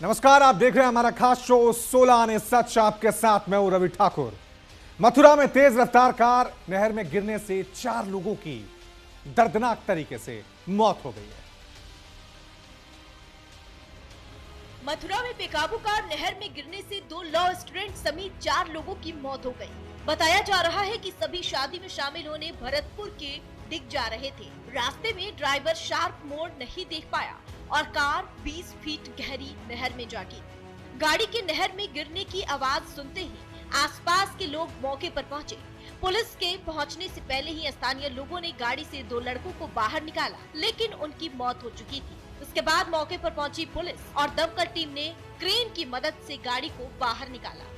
नमस्कार, आप देख रहे हैं हमारा खास शो 16 आने सच। आपके साथ मैं हूं रवि ठाकुर। मथुरा में तेज रफ्तार कार नहर में गिरने से 4 लोगों की दर्दनाक तरीके से मौत हो गई है। मथुरा में बेकाबू कार नहर में गिरने से 2 लॉ स्टूडेंट समेत 4 लोगों की मौत हो गई। बताया जा रहा है कि सभी शादी में शामिल होने भरतपुर के दिख जा रहे थे। रास्ते में ड्राइवर शार्प मोड़ नहीं देख पाया और कार 20 फीट गहरी नहर में जा गिरी। गाड़ी के नहर में गिरने की आवाज सुनते ही आसपास के लोग मौके पर पहुंचे। पुलिस के पहुंचने से पहले ही स्थानीय लोगों ने गाड़ी से 2 लड़कों को बाहर निकाला, लेकिन उनकी मौत हो चुकी थी। उसके बाद मौके पर पहुंची पुलिस और दमकल टीम ने क्रेन की मदद से गाड़ी को बाहर निकाला।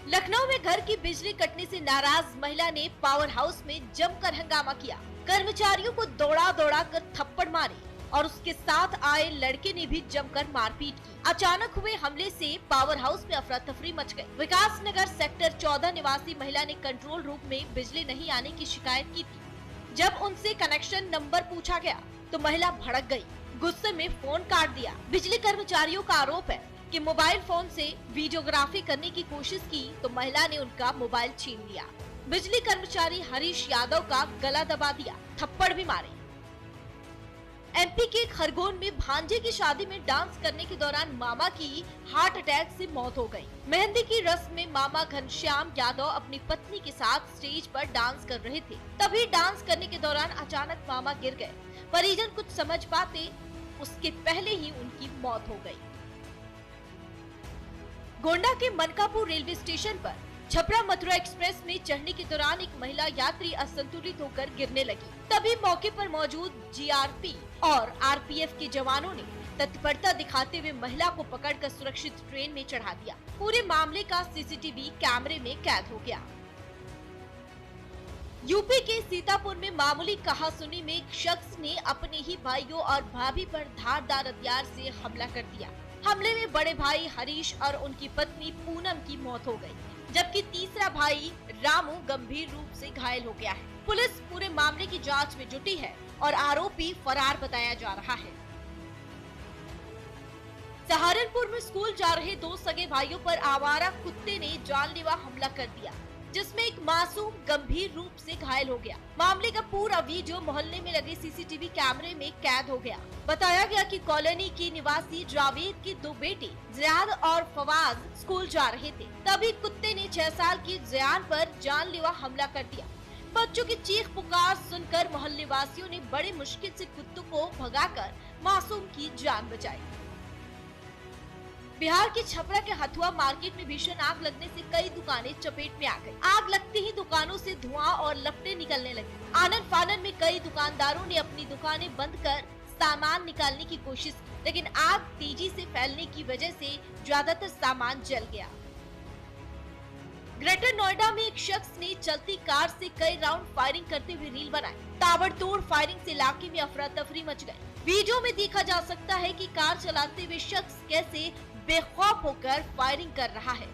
लखनऊ में घर की बिजली कटने से नाराज महिला ने पावर हाउस में जमकर हंगामा किया। कर्मचारियों को दौड़ा दौड़ा कर थप्पड़ मारे और उसके साथ आए लड़के ने भी जमकर मारपीट की। अचानक हुए हमले से पावर हाउस में अफरा तफरी मच गई। विकास नगर सेक्टर 14 निवासी महिला ने कंट्रोल रूम में बिजली नहीं आने की शिकायत की थी। जब उनसे कनेक्शन नंबर पूछा गया तो महिला भड़क गई, गुस्से में फोन काट दिया। बिजली कर्मचारियों का आरोप है कि मोबाइल फोन से वीडियोग्राफी करने की कोशिश की तो महिला ने उनका मोबाइल छीन लिया। बिजली कर्मचारी हरीश यादव का गला दबा दिया, थप्पड़ भी मारे। एमपी के खरगोन में भांजे की शादी में डांस करने के दौरान मामा की हार्ट अटैक से मौत हो गई। मेहंदी की रस्म में मामा घनश्याम यादव अपनी पत्नी के साथ स्टेज पर डांस कर रहे थे। तभी डांस करने के दौरान अचानक मामा गिर गए। परिजन कुछ समझ पाते उसके पहले ही उनकी मौत हो गई। गोंडा के मनकापुर रेलवे स्टेशन पर छपरा मथुरा एक्सप्रेस में चढ़ने के दौरान एक महिला यात्री असंतुलित होकर गिरने लगी। तभी मौके पर मौजूद जीआरपी और आरपीएफ के जवानों ने तत्परता दिखाते हुए महिला को पकड़कर सुरक्षित ट्रेन में चढ़ा दिया। पूरे मामले का सीसीटीवी कैमरे में कैद हो गया। यूपी के सीतापुर में मामूली कहासुनी में एक शख्स ने अपने ही भाइयों और भाभी पर धारदार हथियार से हमला कर दिया। हमले में बड़े भाई हरीश और उनकी पत्नी पूनम की मौत हो गई, जबकि तीसरा भाई रामू गंभीर रूप से घायल हो गया है। पुलिस पूरे मामले की जांच में जुटी है और आरोपी फरार बताया जा रहा है। सहारनपुर में स्कूल जा रहे 2 सगे भाइयों पर आवारा कुत्ते ने जानलेवा हमला कर दिया, जिसमें एक मासूम गंभीर रूप से घायल हो गया। मामले का पूरा वीडियो मोहल्ले में लगे सीसीटीवी कैमरे में कैद हो गया। बताया गया कि कॉलोनी की निवासी जावेद के 2 बेटे जियाद और फवाज स्कूल जा रहे थे। तभी कुत्ते ने 6 साल की जियान पर जानलेवा हमला कर दिया। बच्चों की चीख पुकार सुनकर मोहल्ले वासियों ने बड़ी मुश्किल से कुत्तों को भगाकर मासूम की जान बचाई। बिहार के छपरा के हथुआ मार्केट में भीषण आग लगने से कई दुकानें चपेट में आ गई। आग लगते ही दुकानों से धुआं और लपटें निकलने लगी। आनन फानन में कई दुकानदारों ने अपनी दुकानें बंद कर सामान निकालने की कोशिश की, लेकिन आग तेजी से फैलने की वजह से ज्यादातर सामान जल गया। ग्रेटर नोएडा में एक शख्स ने चलती कार से कई राउंड फायरिंग करते हुए रील बनाई। ताबड़तोड़ फायरिंग से इलाके में अफरा तफरी मच गई। वीडियो में देखा जा सकता है कि कार चलाते हुए शख्स कैसे बेखौफ होकर फायरिंग कर रहा है।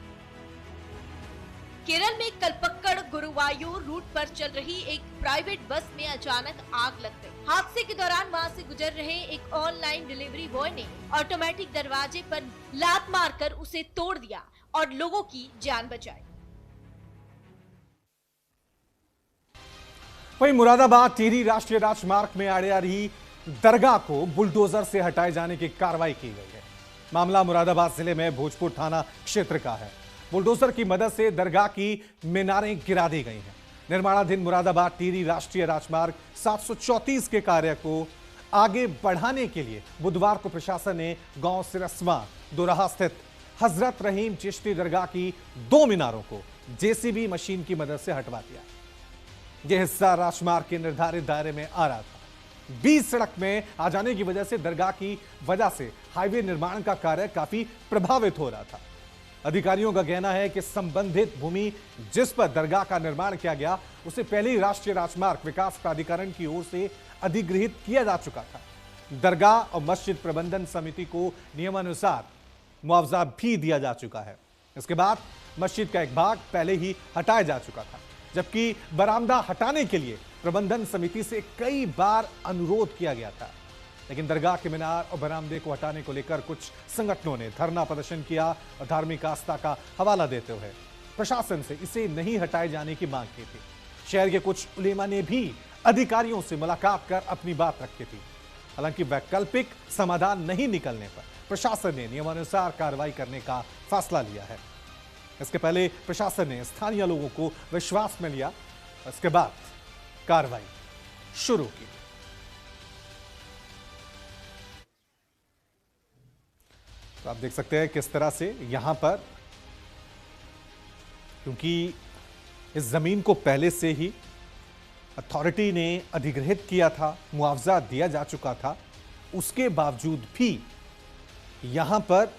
केरल में कलपक्कड़ गुरुवायूर रूट पर चल रही एक प्राइवेट बस में अचानक आग लग गई। हादसे के दौरान वहां से गुजर रहे एक ऑनलाइन डिलीवरी बॉय ने ऑटोमेटिक दरवाजे पर लात मारकर उसे तोड़ दिया और लोगों की जान बचाई। वहीं मुरादाबाद टिहरी राष्ट्रीय राजमार्ग में आड़े आ रही दरगाह को बुलडोजर से हटाए जाने की कार्रवाई की गई है। मामला मुरादाबाद जिले में भोजपुर थाना क्षेत्र का है। बुलडोजर की मदद से दरगाह की मीनारें गिरा दी गई हैं। निर्माणाधीन मुरादाबाद टिहरी राष्ट्रीय राजमार्ग 734 के कार्य को आगे बढ़ाने के लिए बुधवार को प्रशासन ने गांव सिरस्वा दोराहा स्थित हजरत रहीम चिश्ती दरगाह की 2 मीनारों को जेसीबी मशीन की मदद से हटवा दिया। यह हिस्सा राजमार्ग के निर्धारित दायरे में आ रहा था। 20 सड़क में आ जाने की वजह से दरगाह की वजह से हाईवे निर्माण का कार्य काफी प्रभावित हो रहा था। अधिकारियों का कहना है कि संबंधित भूमि जिस पर दरगाह का निर्माण किया गया उसे पहले ही राष्ट्रीय राजमार्ग विकास प्राधिकरण की ओर से अधिगृहित किया जा चुका था। दरगाह और मस्जिद प्रबंधन समिति को नियमानुसार मुआवजा भी दिया जा चुका है। इसके बाद मस्जिद का एक भाग पहले ही हटाया जा चुका था, जबकि बरामदा हटाने के लिए प्रबंधन समिति से कई बार अनुरोध किया गया था। लेकिन दरगाह के मीनार और बरामदे को हटाने को लेकर कुछ संगठनों ने धरना प्रदर्शन किया और धार्मिक आस्था का हवाला देते हुए प्रशासन से इसे नहीं हटाए जाने की मांग की थी। शहर के कुछ उलेमा ने भी अधिकारियों से मुलाकात कर अपनी बात रखी थी। हालांकि वैकल्पिक समाधान नहीं निकलने पर प्रशासन ने नियमानुसार कार्रवाई करने का फैसला लिया है। इसके पहले प्रशासन ने स्थानीय लोगों को विश्वास में लिया, इसके बाद कार्रवाई शुरू की। तो आप देख सकते हैं किस तरह से यहां पर, क्योंकि इस जमीन को पहले से ही अथॉरिटी ने अधिग्रहित किया था, मुआवजा दिया जा चुका था, उसके बावजूद भी यहां पर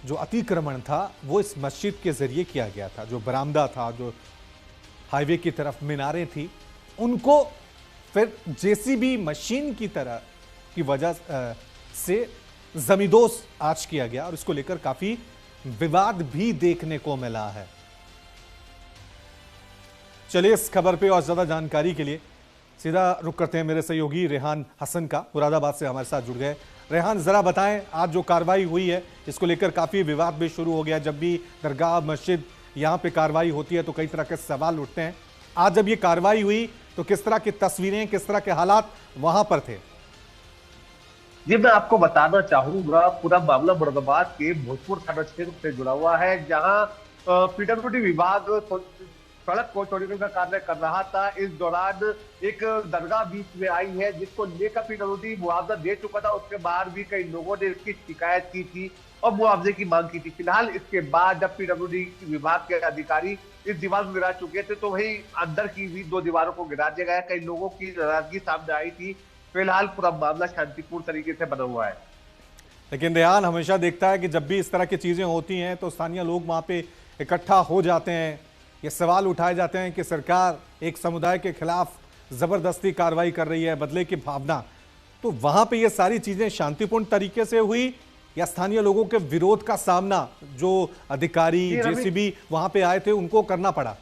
जो अतिक्रमण था वो इस मस्जिद के जरिए किया गया था। जो बरामदा था, जो हाईवे की तरफ मीनारें थी, उनको फिर जेसीबी मशीन की तरह की वजह से जमींदोज आज किया गया और इसको लेकर काफी विवाद भी देखने को मिला है। चलिए इस खबर पे और ज्यादा जानकारी के लिए सीधा रुक करते हैं मेरे सहयोगी रेहान हसन का, मुरादाबाद से हमारे साथ जुड़ गए। रेहान, जरा बताएं, आज जो कार्रवाई हुई है इसको लेकर काफी विवाद भी शुरू हो गया। जब भी दरगाह मस्जिद यहां पे कार्रवाई होती है तो कई तरह के सवाल उठते हैं। आज जब ये कार्रवाई हुई तो किस तरह की तस्वीरें, किस तरह के हालात वहां पर थे? जी, मैं आपको बताना चाहूंगा, पूरा मामला मुरादाबाद के भोजपुर थाना क्षेत्र से जुड़ा हुआ है, जहां पीडब्ल्यूडी विभाग सड़क को चौड़ीकरण का कार्य कर रहा था। इस दौरान एक दरगाह बीच में आई है जिसको लेकर पीडब्ल्यूडी मुआवजा दे चुका था। उसके बाद भी कई लोगों ने इसकी शिकायत की थी और मुआवजे की मांग की थी। फिलहाल इसके बाद जब पीडब्ल्यूडी विभाग के अधिकारी इस दीवार को गिरा चुके थे तो वही अंदर की भी 2 दीवारों को गिरा दिया गया। कई लोगों की नाराजगी सामने आई थी। फिलहाल पूरा मामला शांतिपूर्ण तरीके से बना हुआ है। लेकिन रेहान हमेशा देखता है कि जब भी इस तरह की चीजें होती हैं तो स्थानीय लोग वहां पे इकट्ठा हो जाते हैं। ये सवाल उठाए जाते हैं कि सरकार एक समुदाय के खिलाफ जबरदस्ती कार्रवाई कर रही है, बदले की भावना। तो वहां पे ये सारी चीजें शांतिपूर्ण तरीके से हुई या स्थानीय लोगों के विरोध का सामना जो अधिकारी जेसीबी वहां पे आए थे उनको करना पड़ा?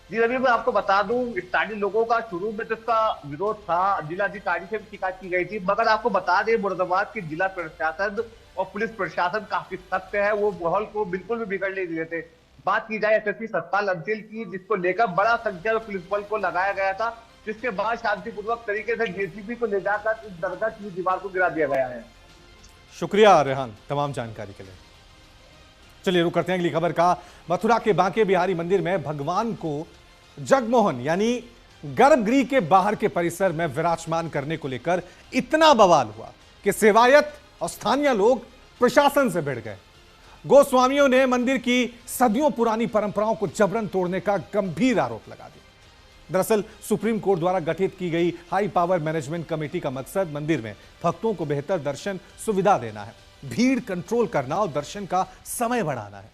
जी रवि, मैं आपको बता दूं, स्थानीय लोगों का शुरू में तो इसका विरोध था, जिलाधिकारी से भी शिकायत की गई थी। मगर आपको बता दें, मुरादाबाद की जिला प्रशासन और पुलिस प्रशासन काफी सख्त है, वो माहौल को बिल्कुल भी बिगड़ने नहीं देते। बात की जाए एसएसपी सतपाल अंचल की, जिसको लेकर बड़ा संख्या में पुलिस बल को लगाया गया था, जिसके बाद शांतिपूर्वक तरीके से जेसीबी को ले जाकर इस दरगाह की दीवार को गिरा दिया गया है। शुक्रिया रेहान तमाम जानकारी के लिए। चलिए रुक करते हैं अगली खबर का। मथुरा के बांके बिहारी मंदिर में भगवान को जगमोहन यानी गर्भगृह के बाहर के परिसर में विराजमान करने को लेकर इतना बवाल हुआ कि सेवायत और स्थानीय लोग प्रशासन से भिड़ गए। गोस्वामियों ने मंदिर की सदियों पुरानी परंपराओं को जबरन तोड़ने का गंभीर आरोप लगा दिया। दरअसल सुप्रीम कोर्ट द्वारा गठित की गई हाई पावर मैनेजमेंट कमेटी का मकसद मंदिर में भक्तों को बेहतर दर्शन सुविधा देना है, भीड़ कंट्रोल करना और दर्शन का समय बढ़ाना है।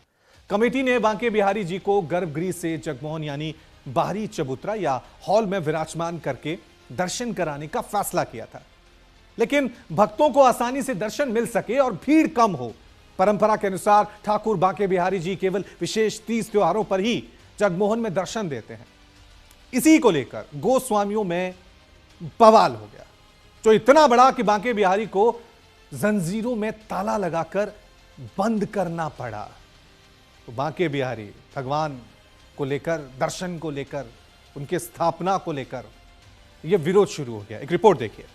कमेटी ने बांके बिहारी जी को गर्भगृह से जगमोहन यानी बाहरी चबूतरा या हॉल में विराजमान करके दर्शन कराने का फैसला किया था, लेकिन भक्तों को आसानी से दर्शन मिल सके और भीड़ कम हो। परंपरा के अनुसार ठाकुर बांके बिहारी जी केवल विशेष तीज त्योहारों पर ही जगमोहन में दर्शन देते हैं। इसी को लेकर गोस्वामियों में बवाल हो गया, जो इतना बड़ा कि बांके बिहारी को जंजीरों में ताला लगाकर बंद करना पड़ा। तो बांके बिहारी भगवान को लेकर, दर्शन को लेकर, उनके स्थापना को लेकर यह विरोध शुरू हो गया। एक रिपोर्ट देखिए।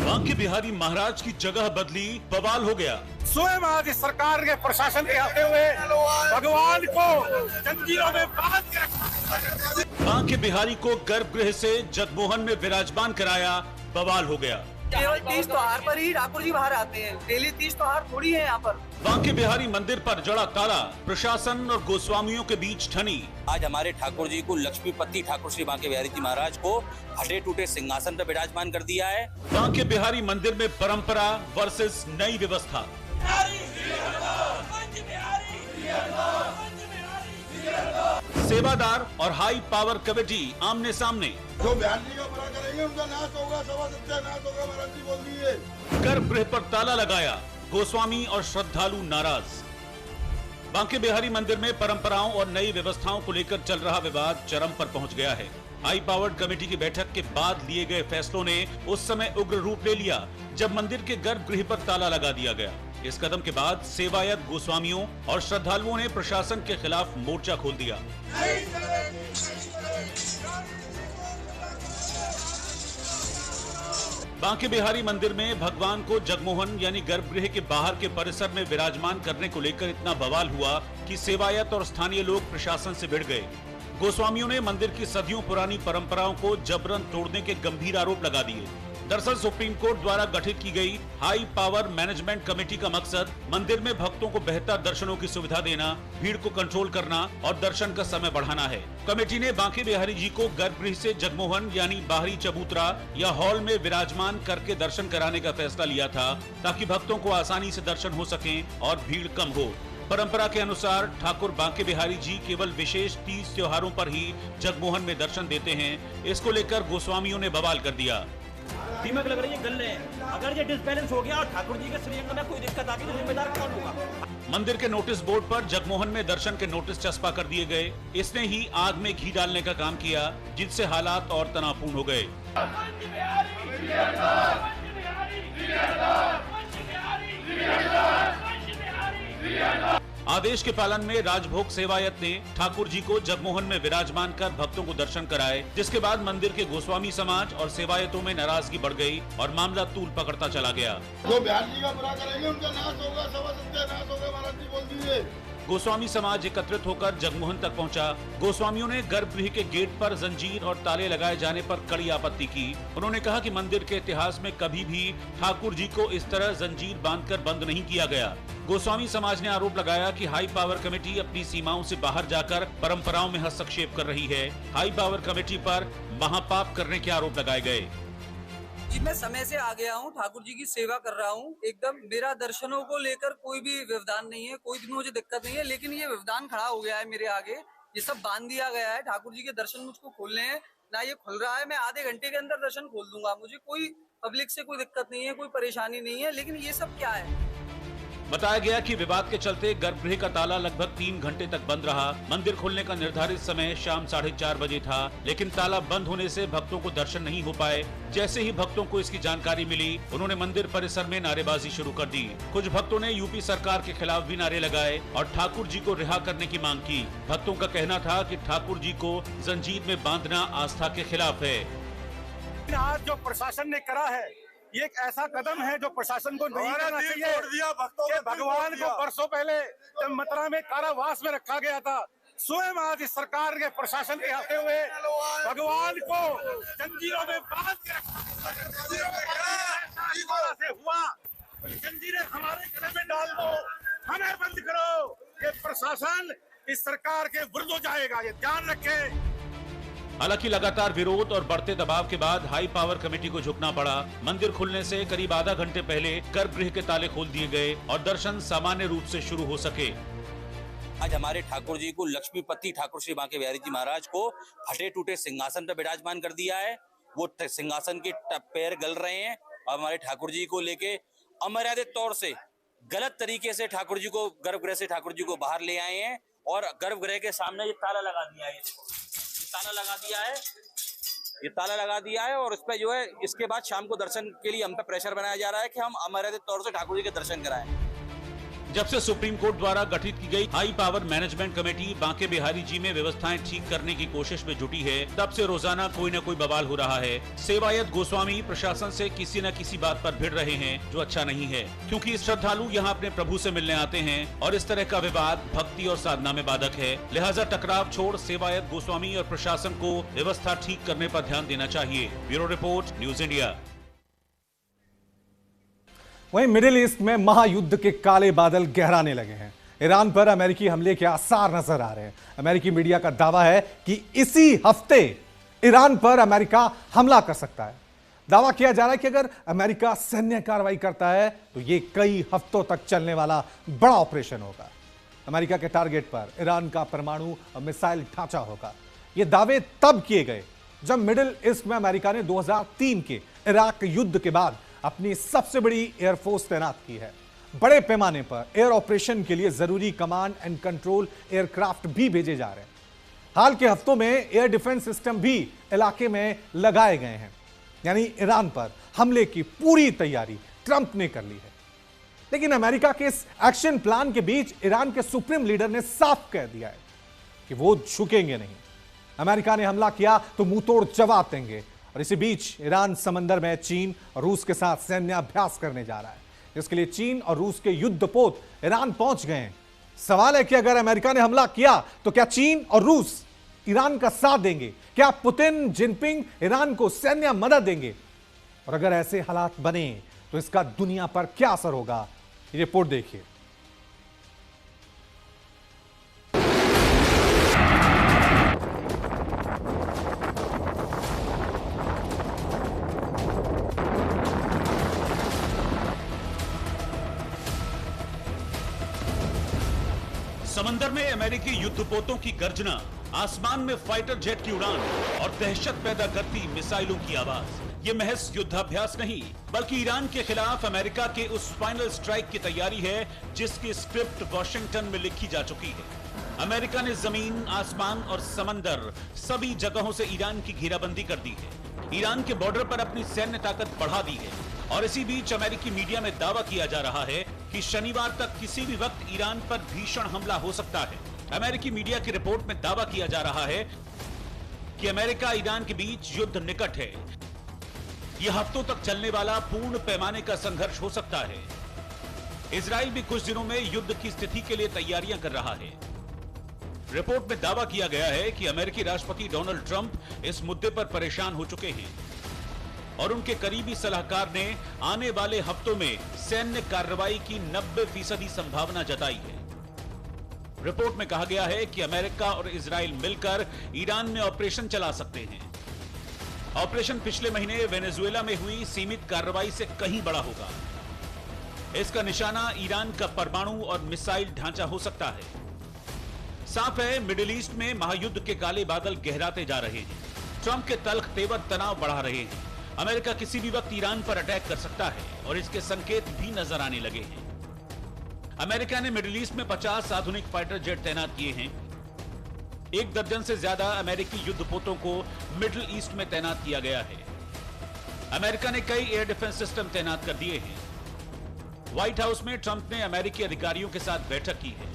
बांके बिहारी महाराज की जगह बदली, बवाल हो गया। स्वयं आज सरकार के प्रशासन के आते हुए भगवान को जंजीरों में बांध के रखा। बांके बिहारी को गर्भगृह से जगमोहन में विराजमान कराया, बवाल हो गया। केवल तीज त्योहार पर ही ठाकुर जी बाहर आते हैं, डेली तीज त्योहार थोड़ी है यहाँ पर। बांके बिहारी मंदिर पर जड़ा ताला, प्रशासन और गोस्वामियों के बीच ठनी। आज हमारे ठाकुर जी को, लक्ष्मीपति ठाकुर श्री बांके बिहारी जी महाराज को हटे टूटे सिंहासन पर विराजमान कर दिया है। बांके बिहारी मंदिर में परंपरा वर्सेस नई व्यवस्था। सेवादार और हाई पावर कमेटी आमने सामने। जो बिहार जी का बड़ा करेंगे उनका नाश होगा, सवा सत्यानाश होगा, महाराज जी बोल दिए। गर्भगृह पर ताला लगाया, गोस्वामी और श्रद्धालु नाराज। बांके बिहारी मंदिर में परंपराओं और नई व्यवस्थाओं को लेकर चल रहा विवाद चरम पर पहुंच गया है। हाई पावर्ड कमेटी की बैठक के बाद लिए गए फैसलों ने उस समय उग्र रूप ले लिया जब मंदिर के गर्भगृह पर ताला लगा दिया गया। इस कदम के बाद सेवायत गोस्वामियों और श्रद्धालुओं ने प्रशासन के खिलाफ मोर्चा खोल दिया। बांके बिहारी मंदिर में भगवान को जगमोहन यानी गर्भगृह के बाहर के परिसर में विराजमान करने को लेकर इतना बवाल हुआ कि सेवायत और स्थानीय लोग प्रशासन से भिड़ गए। गोस्वामियों ने मंदिर की सदियों पुरानी परंपराओं को जबरन तोड़ने के गंभीर आरोप लगा दिए। दरअसल सुप्रीम कोर्ट द्वारा गठित की गई हाई पावर मैनेजमेंट कमेटी का मकसद मंदिर में भक्तों को बेहतर दर्शनों की सुविधा देना, भीड़ को कंट्रोल करना और दर्शन का समय बढ़ाना है। कमेटी ने बांके बिहारी जी को गर्भगृह से जगमोहन यानी बाहरी चबूतरा या हॉल में विराजमान करके दर्शन कराने का फैसला लिया था ताकि भक्तों को आसानी से दर्शन हो सके और भीड़ कम हो। परंपरा के अनुसार ठाकुर बांके बिहारी जी केवल विशेष तीज त्योहारों पर ही जगमोहन में दर्शन देते हैं। इसको लेकर गोस्वामियों ने बवाल कर दिया। दीमक लग रही है गले, अगर ये डिसबैलेंस हो गया और ठाकुर जी के श्रीअंग में कोई दिक्कत आ गई तो जिम्मेदार कौन होगा? मंदिर के नोटिस बोर्ड पर जगमोहन में दर्शन के नोटिस चस्पा कर दिए गए। इसने ही आग में घी डालने का काम किया जिससे हालात और तनावपूर्ण हो गए। आदेश के पालन में राजभोग सेवायत ने ठाकुर जी को जगमोहन में विराजमान कर भक्तों को दर्शन कराए, जिसके बाद मंदिर के गोस्वामी समाज और सेवायतों में नाराजगी बढ़ गई और मामला तूल पकड़ता चला गया। जो बिहार जी का बुरा करेंगे उनका नाश होगा, सवा सत्यानाश होगा, महाराज जी बोल दीजिए। गोस्वामी समाज एकत्रित होकर जगमोहन तक पहुंचा। गोस्वामियों ने गर्भगृह के गेट पर जंजीर और ताले लगाए जाने पर कड़ी आपत्ति की। उन्होंने कहा कि मंदिर के इतिहास में कभी भी ठाकुर जी को इस तरह जंजीर बांधकर बंद नहीं किया गया। गोस्वामी समाज ने आरोप लगाया कि हाई पावर कमेटी अपनी सीमाओं से बाहर जाकर परंपराओं में हस्तक्षेप कर रही है। हाई पावर कमेटी पर महापाप करने के आरोप लगाए गए। जी मैं समय से आ गया हूँ, ठाकुर जी की सेवा कर रहा हूँ। एकदम मेरा दर्शनों को लेकर कोई भी व्यवधान नहीं है, कोई भी मुझे दिक्कत नहीं है। लेकिन ये व्यवधान खड़ा हो गया है मेरे आगे, ये सब बांध दिया गया है। ठाकुर जी के दर्शन मुझको खोलने हैं ना, ये खुल रहा है। मैं आधे घंटे के अंदर दर्शन खोल दूंगा, मुझे कोई पब्लिक से कोई दिक्कत नहीं है, कोई परेशानी नहीं है। लेकिन ये सब क्या है? बताया गया कि विवाद के चलते गर्भगृह का ताला लगभग 3 घंटे तक बंद रहा। मंदिर खुलने का निर्धारित समय शाम 4:30 बजे था, लेकिन ताला बंद होने से भक्तों को दर्शन नहीं हो पाए। जैसे ही भक्तों को इसकी जानकारी मिली, उन्होंने मंदिर परिसर में नारेबाजी शुरू कर दी। कुछ भक्तों ने यूपी सरकार के खिलाफ भी नारे लगाए और ठाकुर जी को रिहा करने की मांग की। भक्तों का कहना था कि ठाकुर जी को जंजीर में बांधना आस्था के खिलाफ है। आज जो प्रशासन ने करा है, ये एक ऐसा कदम है जो प्रशासन को नहीं करना चाहिए। भगवान को बरसों पहले जब मथुरा में कारावास में रखा गया था, स्वयं आज इस सरकार के प्रशासन के आते हुए भगवान को जंजीरों में बांध के हुआ। जंजीरें हमारे गले में डाल दो, हमें बंद करो। ये प्रशासन इस सरकार के विरुद्ध हो जाएगा, ये ध्यान रखें। हालांकि लगातार विरोध और बढ़ते दबाव के बाद हाई पावर कमेटी को झुकना पड़ा। मंदिर खुलने से करीब आधा घंटे पहले गर्भगृह के ताले खोल दिए गए और दर्शन सामान्य रूप से शुरू हो सके। आज हमारे ठाकुर जी को लक्ष्मीपति ठाकुर श्री बांके बिहारी जी महाराज को फटे टूटे सिंहासन पर विराजमान कर दिया है। वो सिंहासन के पैर गल रहे हैं और हमारे ठाकुर जी को लेके अमर्यादित तौर से गलत तरीके से ठाकुर जी को गर्भगृह से ठाकुर जी को बाहर ले आए हैं और गर्भगृह के सामने ये ताला लगा दिया है। ये ताला लगा दिया है और उस पर जो है इसके बाद शाम को दर्शन के लिए हम पे प्रेशर बनाया जा रहा है कि हम अमर्यादित तौर से ठाकुर जी के दर्शन कराएं। जब से सुप्रीम कोर्ट द्वारा गठित की गई high power management committee Banke Bihari ji में व्यवस्थाएं ठीक करने की कोशिश में जुटी है, तब से रोजाना कोई न कोई बवाल हो रहा है। सेवायत गोस्वामी प्रशासन से किसी न किसी बात पर भिड़ रहे हैं जो अच्छा नहीं है, क्योंकि श्रद्धालु यहाँ अपने प्रभु से मिलने आते हैं और इस तरह का विवाद भक्ति और साधना में बाधक है। लिहाजा टकराव छोड़ सेवायत गोस्वामी और प्रशासन को व्यवस्था ठीक करने पर ध्यान देना चाहिए। Bureau report, news India. वहीं मिडिल ईस्ट में महायुद्ध के काले बादल गहराने लगे हैं। ईरान पर अमेरिकी हमले के आसार नजर आ रहे हैं। अमेरिकी मीडिया का दावा है कि इसी हफ्ते ईरान पर अमेरिका हमला कर सकता है। दावा किया जा रहा है कि अगर अमेरिका सैन्य कार्रवाई करता है तो यह कई हफ्तों तक चलने वाला बड़ा ऑपरेशन होगा। अमेरिका के टारगेट पर ईरान का परमाणु मिसाइल ढांचा होगा। ये दावे तब किए गए जब मिडिल ईस्ट में अमेरिका ने 2003 के इराक युद्ध के बाद अपनी सबसे बड़ी एयरफोर्स तैनात की है। बड़े पैमाने पर एयर ऑपरेशन के लिए जरूरी कमांड एंड कंट्रोल एयरक्राफ्ट भी भेजे जा रहे हैं। हाल के हफ्तों में एयर डिफेंस सिस्टम भी इलाके में लगाए गए हैं, यानी ईरान पर हमले की पूरी तैयारी ट्रंप ने कर ली है। लेकिन अमेरिका के इस एक्शन प्लान के बीच ईरान के सुप्रीम लीडर ने साफ कह दिया है कि वो झुकेंगे नहीं। अमेरिका ने हमला किया तो मुंहतोड़ जवाब देंगे। और इसी बीच ईरान समंदर में चीन और रूस के साथ सैन्य अभ्यास करने जा रहा है, जिसके लिए चीन और रूस के युद्धपोत ईरान पहुंच गए हैं। सवाल है कि अगर अमेरिका ने हमला किया तो क्या चीन और रूस ईरान का साथ देंगे? क्या पुतिन, जिनपिंग ईरान को सैन्य मदद देंगे? और अगर ऐसे हालात बने तो इसका दुनिया पर क्या असर होगा, ये रिपोर्ट देखिए। समंदर में अमेरिकी युद्धपोतों की गर्जना, आसमान में फाइटर जेट की उड़ान और दहशत पैदा करती मिसाइलों की आवाज। ये महज युद्धाभ्यास नहीं, बल्कि ईरान के खिलाफ अमेरिका के उस फाइनल स्ट्राइक की तैयारी है जिसकी स्क्रिप्ट वॉशिंगटन में लिखी जा चुकी है। अमेरिका ने जमीन, आसमान और समंदर सभी जगहों से ईरान की घेराबंदी कर दी है। ईरान के बॉर्डर पर अपनी सैन्य ताकत बढ़ा दी है। और इसी बीच अमेरिकी मीडिया में दावा किया जा रहा है कि शनिवार तक किसी भी वक्त ईरान पर भीषण हमला हो सकता है। अमेरिकी मीडिया की रिपोर्ट में दावा किया जा रहा है कि अमेरिका ईरान के बीच युद्ध निकट है। यह हफ्तों तक चलने वाला पूर्ण पैमाने का संघर्ष हो सकता है। इजराइल भी कुछ दिनों में युद्ध की स्थिति के लिए तैयारियां कर रहा है। रिपोर्ट में दावा किया गया है कि अमेरिकी राष्ट्रपति डोनाल्ड ट्रंप इस मुद्दे पर परेशान हो चुके हैं और उनके करीबी सलाहकार ने आने वाले हफ्तों में सैन्य कार्रवाई की 90% संभावना जताई है। रिपोर्ट में कहा गया है कि अमेरिका और इजराइल मिलकर ईरान में ऑपरेशन चला सकते हैं। ऑपरेशन पिछले महीने वेनेजुएला में हुई सीमित कार्रवाई से कहीं बड़ा होगा। इसका निशाना ईरान का परमाणु और मिसाइल ढांचा हो सकता है। साफ है, मिडिल ईस्ट में महायुद्ध के काले बादल गहराते जा रहे हैं। ट्रंप के तल्ख तेवर तनाव बढ़ा रहे हैं। अमेरिका किसी भी वक्त ईरान पर अटैक कर सकता है और इसके संकेत भी नजर आने लगे हैं। अमेरिका ने मिडिल ईस्ट में 50 आधुनिक फाइटर जेट तैनात किए हैं। 1 दर्जन से ज्यादा अमेरिकी युद्धपोतों को मिडिल ईस्ट में तैनात किया गया है। अमेरिका ने कई एयर डिफेंस सिस्टम तैनात कर दिए हैं। व्हाइट हाउस में ट्रंप ने अमेरिकी अधिकारियों के साथ बैठक की है।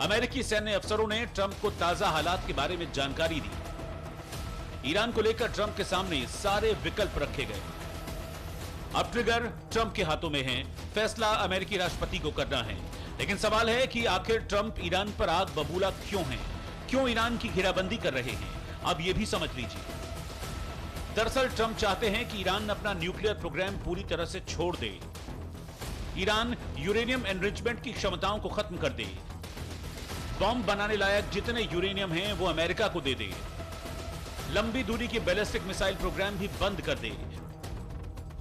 अमेरिकी सैन्य अफसरों ने ट्रंप को ताजा हालात के बारे में जानकारी दी। ईरान को लेकर ट्रंप के सामने सारे विकल्प रखे गए। अब ट्रिगर ट्रंप के हाथों में है, फैसला अमेरिकी राष्ट्रपति को करना है। लेकिन सवाल है कि आखिर ट्रंप ईरान पर आग बबूला क्यों है? क्यों ईरान की घेराबंदी कर रहे हैं? अब यह भी समझ लीजिए। दरअसल ट्रंप चाहते हैं कि ईरान अपना न्यूक्लियर प्रोग्राम पूरी तरह से छोड़ दे। ईरान यूरेनियम एनरिचमेंट की क्षमताओं को खत्म कर दे। बॉम्ब बनाने लायक जितने यूरेनियम हैं वो अमेरिका को दे दे। लंबी दूरी की बैलिस्टिक मिसाइल प्रोग्राम भी बंद कर दे।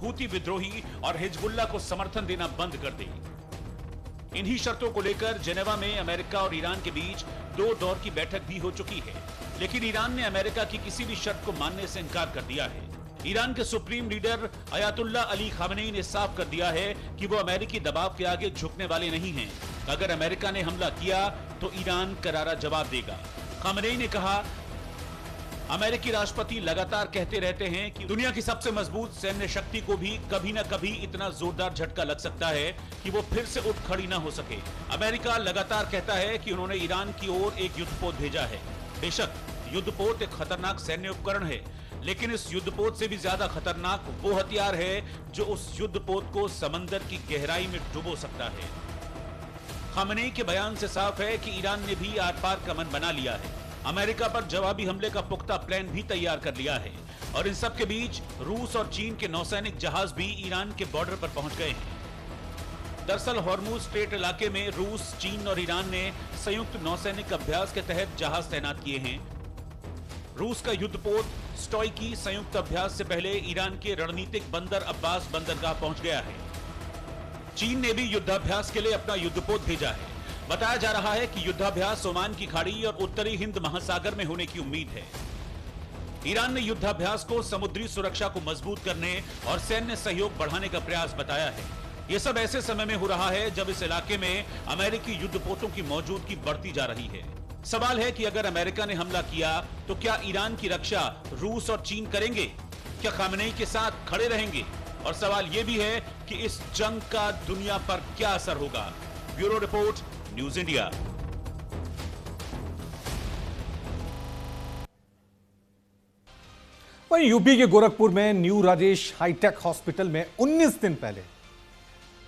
हूती विद्रोही और हिजबुल्लाह को समर्थन देना बंद कर दे। इन्हीं शर्तों को लेकर जेनेवा में अमेरिका और ईरान के बीच 2 दौर की बैठक भी हो चुकी है। लेकिन ईरान ने अमेरिका की किसी भी शर्त को मानने से इनकार कर दिया है। ईरान के supreme leader Ayatollah Ali Khamenei ने साफ कर दिया है कि वो अमेरिकी दबाव के आगे झुकने वाले नहीं हैं। अगर अमेरिका ने हमला किया तो ईरान करारा जवाब देगा। खामेनी ने कहा, अमेरिकी राष्ट्रपति लगातार कहते रहते हैं कि दुनिया की सबसे मजबूत सैन्य शक्ति को भी कभी न कभी इतना जोरदार झटका लग सकता है कि वो फिर से उठ खड़ी न हो सके। अमेरिका लगातार कहता है कि उन्होंने ईरान की ओर एक युद्धपोत भेजा है। बेशक युद्धपोत एक खतरनाक सैन्य उपकरण है, लेकिन इस युद्धपोत से भी ज्यादा खतरनाक वो हथियार है जो उस युद्धपोत को समंदर की गहराई में डुबो सकता है। खामेनी के बयान से साफ है कि ईरान ने भी आर पार का मन बना लिया है। अमेरिका पर जवाबी हमले का पुख्ता प्लान भी तैयार कर लिया है। और इन सब के बीच रूस और चीन के नौसैनिक जहाज भी ईरान के बॉर्डर पर पहुंच गए हैं। दरअसल हॉर्मुज स्ट्रेट इलाके में रूस, चीन और ईरान ने संयुक्त नौसैनिक अभ्यास के तहत जहाज तैनात किए हैं। रूस का युद्धपोत स्टॉइकी संयुक्त अभ्यास से पहले ईरान के रणनीतिक बंदर अब्बास बंदरगाह पहुंच गया है। चीन ने भी युद्धाभ्यास के लिए अपना युद्धपोत भेजा है। बताया जा रहा है कि युद्धाभ्यास ओमान की खाड़ी और उत्तरी हिंद महासागर में होने की उम्मीद है। ईरान ने युद्धाभ्यास को समुद्री सुरक्षा को मजबूत करने और सैन्य सहयोग बढ़ाने का प्रयास बताया है। ये सब ऐसे समय में हो रहा है जब इस इलाके में अमेरिकी युद्धपोतों की मौजूदगी बढ़ती जा रही है। सवाल है कि अगर अमेरिका ने हमला किया तो क्या ईरान की रक्षा रूस और चीन करेंगे? क्या खामेनेई के साथ खड़े रहेंगे? और सवाल यह भी है कि इस जंग का दुनिया पर क्या असर होगा। Bureau report, news India. वहीं यूपी के गोरखपुर में न्यू राजेश हाईटेक हॉस्पिटल में 19 दिन पहले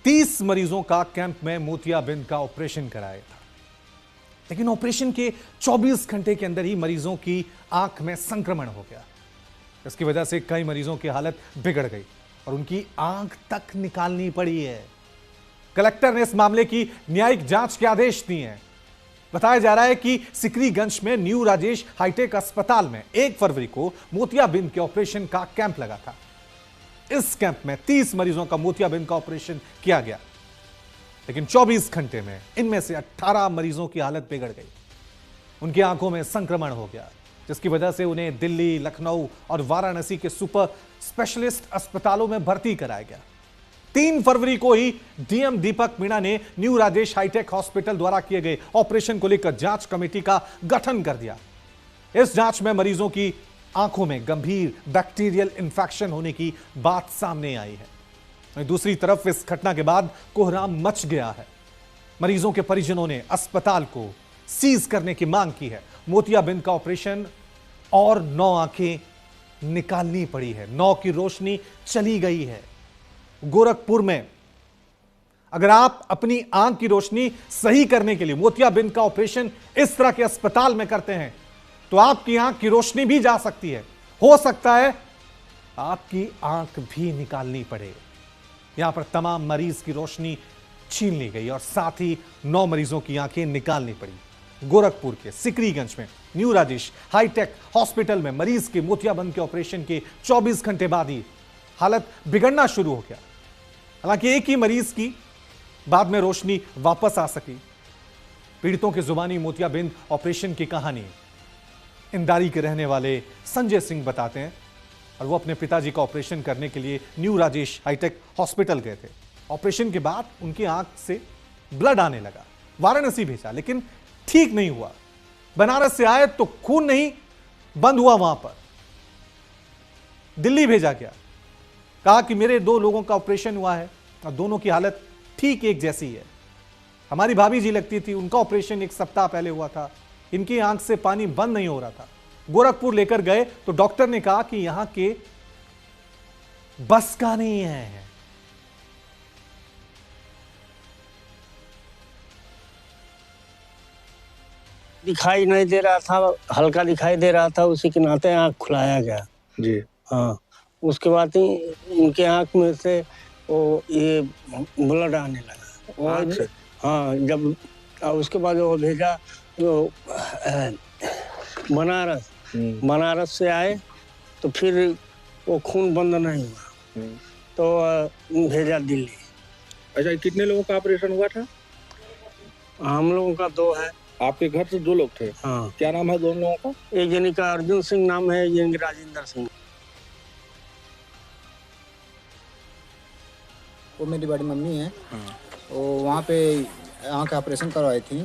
30 मरीजों का कैंप में मोतियाबिंद का ऑपरेशन कराया था, लेकिन ऑपरेशन के 24 घंटे के अंदर ही मरीजों की आंख में संक्रमण हो गया। इसकी वजह से कई मरीजों की हालत बिगड़ गई और उनकी आंख तक निकालनी पड़ी है। कलेक्टर ने इस मामले की न्यायिक जांच के आदेश दिए हैं। बताया जा रहा है कि सिकरीगंज में न्यू राजेश हाईटेक अस्पताल में 1 फरवरी को मोतियाबिंद के ऑपरेशन का कैंप लगा था। इस कैंप में 30 मरीजों का मोतियाबिंद का ऑपरेशन किया गया, लेकिन 24 घंटे में इनमें से 18 मरीजों की हालत बिगड़ गई। उनकी आंखों में संक्रमण हो गया, जिसकी वजह से उन्हें दिल्ली, लखनऊ और वाराणसी के सुपर स्पेशलिस्ट अस्पतालों में भर्ती कराया गया। 3 फरवरी को ही डीएम दीपक मीणा ने न्यू राजेश हाईटेक हॉस्पिटल द्वारा किए गए ऑपरेशन को लेकर जांच कमेटी का गठन कर दिया। इस जांच में मरीजों की आंखों में गंभीर बैक्टीरियल इंफेक्शन होने की बात सामने आई है। दूसरी तरफ इस घटना के बाद कोहराम मच गया है। मरीजों के परिजनों ने अस्पताल को सीज करने की मांग की है। मोतियाबिंद का ऑपरेशन और 9 आंखें निकालनी पड़ी है, 9 की रोशनी चली गई है। गोरखपुर में अगर आप अपनी आंख की रोशनी सही करने के लिए मोतियाबिंद का ऑपरेशन इस तरह के अस्पताल में करते हैं तो आपकी आंख की रोशनी भी जा सकती है। हो सकता है आपकी आंख भी निकालनी पड़े। यहां पर तमाम मरीज की रोशनी छीन ली गई और साथ ही 9 मरीजों की आंखें निकालनी पड़ी। गोरखपुर के सिकरीगंज में न्यू राजेश हाईटेक हॉस्पिटल में मरीज के मोतियाबिंद के ऑपरेशन के 24 घंटे बाद ही हालत बिगड़ना शुरू हो गया। हालांकि एक ही मरीज की बाद में रोशनी वापस आ सकी। पीड़ितों की जुबानी मोतियाबिंद ऑपरेशन की कहानी इंदारी के रहने वाले संजय सिंह बताते हैं और वो अपने पिताजी का ऑपरेशन करने के लिए न्यू राजेश हाईटेक हॉस्पिटल गए थे। ऑपरेशन के बाद उनकी आंख से ब्लड आने लगा। वाराणसी भेजा लेकिन ठीक नहीं हुआ। बनारस से आए तो खून नहीं बंद हुआ, वहां पर दिल्ली भेजा गया। कहा कि मेरे 2 लोगों का ऑपरेशन हुआ है और दोनों की हालत ठीक एक जैसी है। हमारी भाभी जी लगती थी, उनका ऑपरेशन 1 सप्ताह पहले हुआ था, इनकी आंख से पानी बंद नहीं हो रहा था। गोरखपुर लेकर गए तो डॉक्टर ने कहा कि यहां के बस का नहीं है। दिखाई नहीं दे रहा था, हल्का दिखाई दे रहा था, उसी के नाते आंख खुलाया गया जी। हाँ, उसके बाद ही उनके आंख में से वो ये ब्लड आने लगा और हाँ, जब उसके बाद वो भेजा तो बनारस से आए तो फिर वो खून बंद नहीं हुआ तो भेजा दिल्ली। अच्छा, कितने लोगों का ऑपरेशन हुआ था? हम लोगों का 2 है। आपके घर से 2 लोग थे? हाँ। क्या नाम है 2 लोगों का? एक जनी का अर्जुन सिंह नाम है, एक राजेंद्र सिंह। वो मेरी बड़ी मम्मी है। वो वहाँ पे आँख का ऑपरेशन करवाई थी,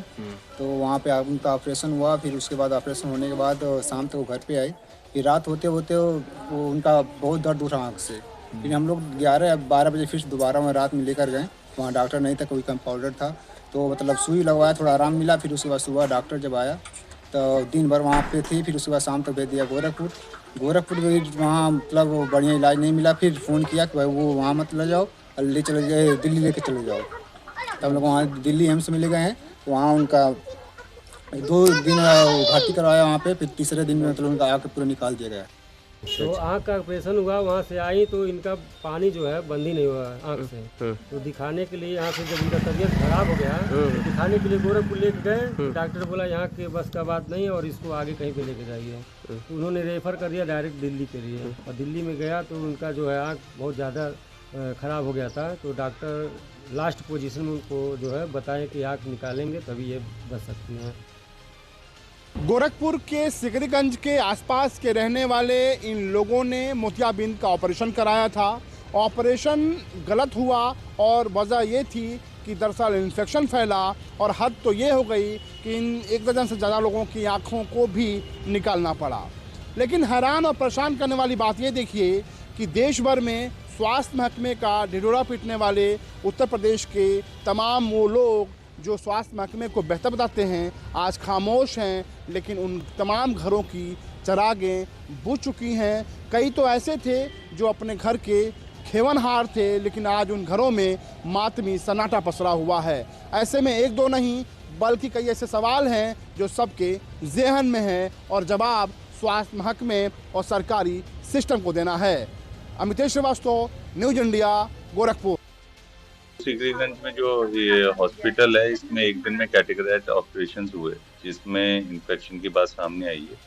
तो वहाँ पे उनका ऑपरेशन हुआ। फिर उसके बाद ऑपरेशन होने के बाद शाम तक वो घर पे आई। फिर रात होते होते वो उनका बहुत दर्द उठा आँख से। फिर हम लोग 11-12 बजे फिर दोबारा वहाँ रात में लेकर गए। वहाँ डॉक्टर नहीं था, कोई कंपाउंडर था, तो मतलब सुई लगवाया, थोड़ा आराम मिला। फिर उसके बाद सुबह डॉक्टर जब आया तो दिन भर वहाँ पे थे। फिर उसके बाद शाम तक भेज दिया गोरखपुर में। वहाँ मतलब बढ़िया इलाज नहीं मिला। फिर फ़ोन किया कि भाई वो वहाँ मत ले जाओ, ले चले गए दिल्ली, लेके चले जाओ। तब हम लोग वहाँ दिल्ली एम्स में ले गए हैं। वहाँ उनका 2 दिन भर्ती करवाया वहाँ पे। फिर तीसरे दिन में मतलब उनका आँख पूरा निकाल दिया गया। तो आँख का ऑपरेशन हुआ, वहाँ से आई तो इनका पानी जो है बंद ही नहीं हुआ आँख से। तो दिखाने के लिए यहाँ से जब इनका तबीयत खराब हो गया तो दिखाने के लिए गोरखपुर लेके गए। डॉक्टर बोला यहाँ के बस का बात नहीं है और इसको आगे कहीं पे लेके जाइए। तो उन्होंने रेफर कर दिया डायरेक्ट दिल्ली के लिए। और दिल्ली में गया तो उनका जो है आँख बहुत ज़्यादा ख़राब हो गया था। तो डॉक्टर लास्ट पोजीशन में उनको जो है बताएं कि आँख निकालेंगे तभी ये बच सकती हैं। गोरखपुर के सिकरीगंज के आसपास के रहने वाले इन लोगों ने मोतियाबिंद का ऑपरेशन कराया था ऑपरेशन गलत हुआ और वजह ये थी कि दरअसल इन्फेक्शन फैला और हद तो ये हो गई कि इन 1 दर्जन से ज़्यादा लोगों की आँखों को भी निकालना पड़ा। लेकिन हैरान और परेशान करने वाली बात ये देखिए कि देश भर में स्वास्थ्य महकमे का ढिढोरा पीटने वाले उत्तर प्रदेश के तमाम वो लोग जो स्वास्थ्य महकमे को बेहतर बताते हैं आज खामोश हैं, लेकिन उन तमाम घरों की चिरागें बुझ चुकी हैं। कई तो ऐसे थे जो अपने घर के खेवनहार थे, लेकिन आज उन घरों में मातमी सन्नाटा पसरा हुआ है। ऐसे में 1-2 नहीं बल्कि कई ऐसे सवाल हैं जो सबके ज़हन में हैं और जवाब स्वास्थ्य महकमे और सरकारी सिस्टम को देना है। Amitesh Srivastava, news India, Gorakhpur. सिकरीगंज में जो ये हॉस्पिटल है इसमें एक दिन में कैटेगराइज्ड ऑपरेशंस हुए जिसमें इन्फेक्शन की बात सामने आई है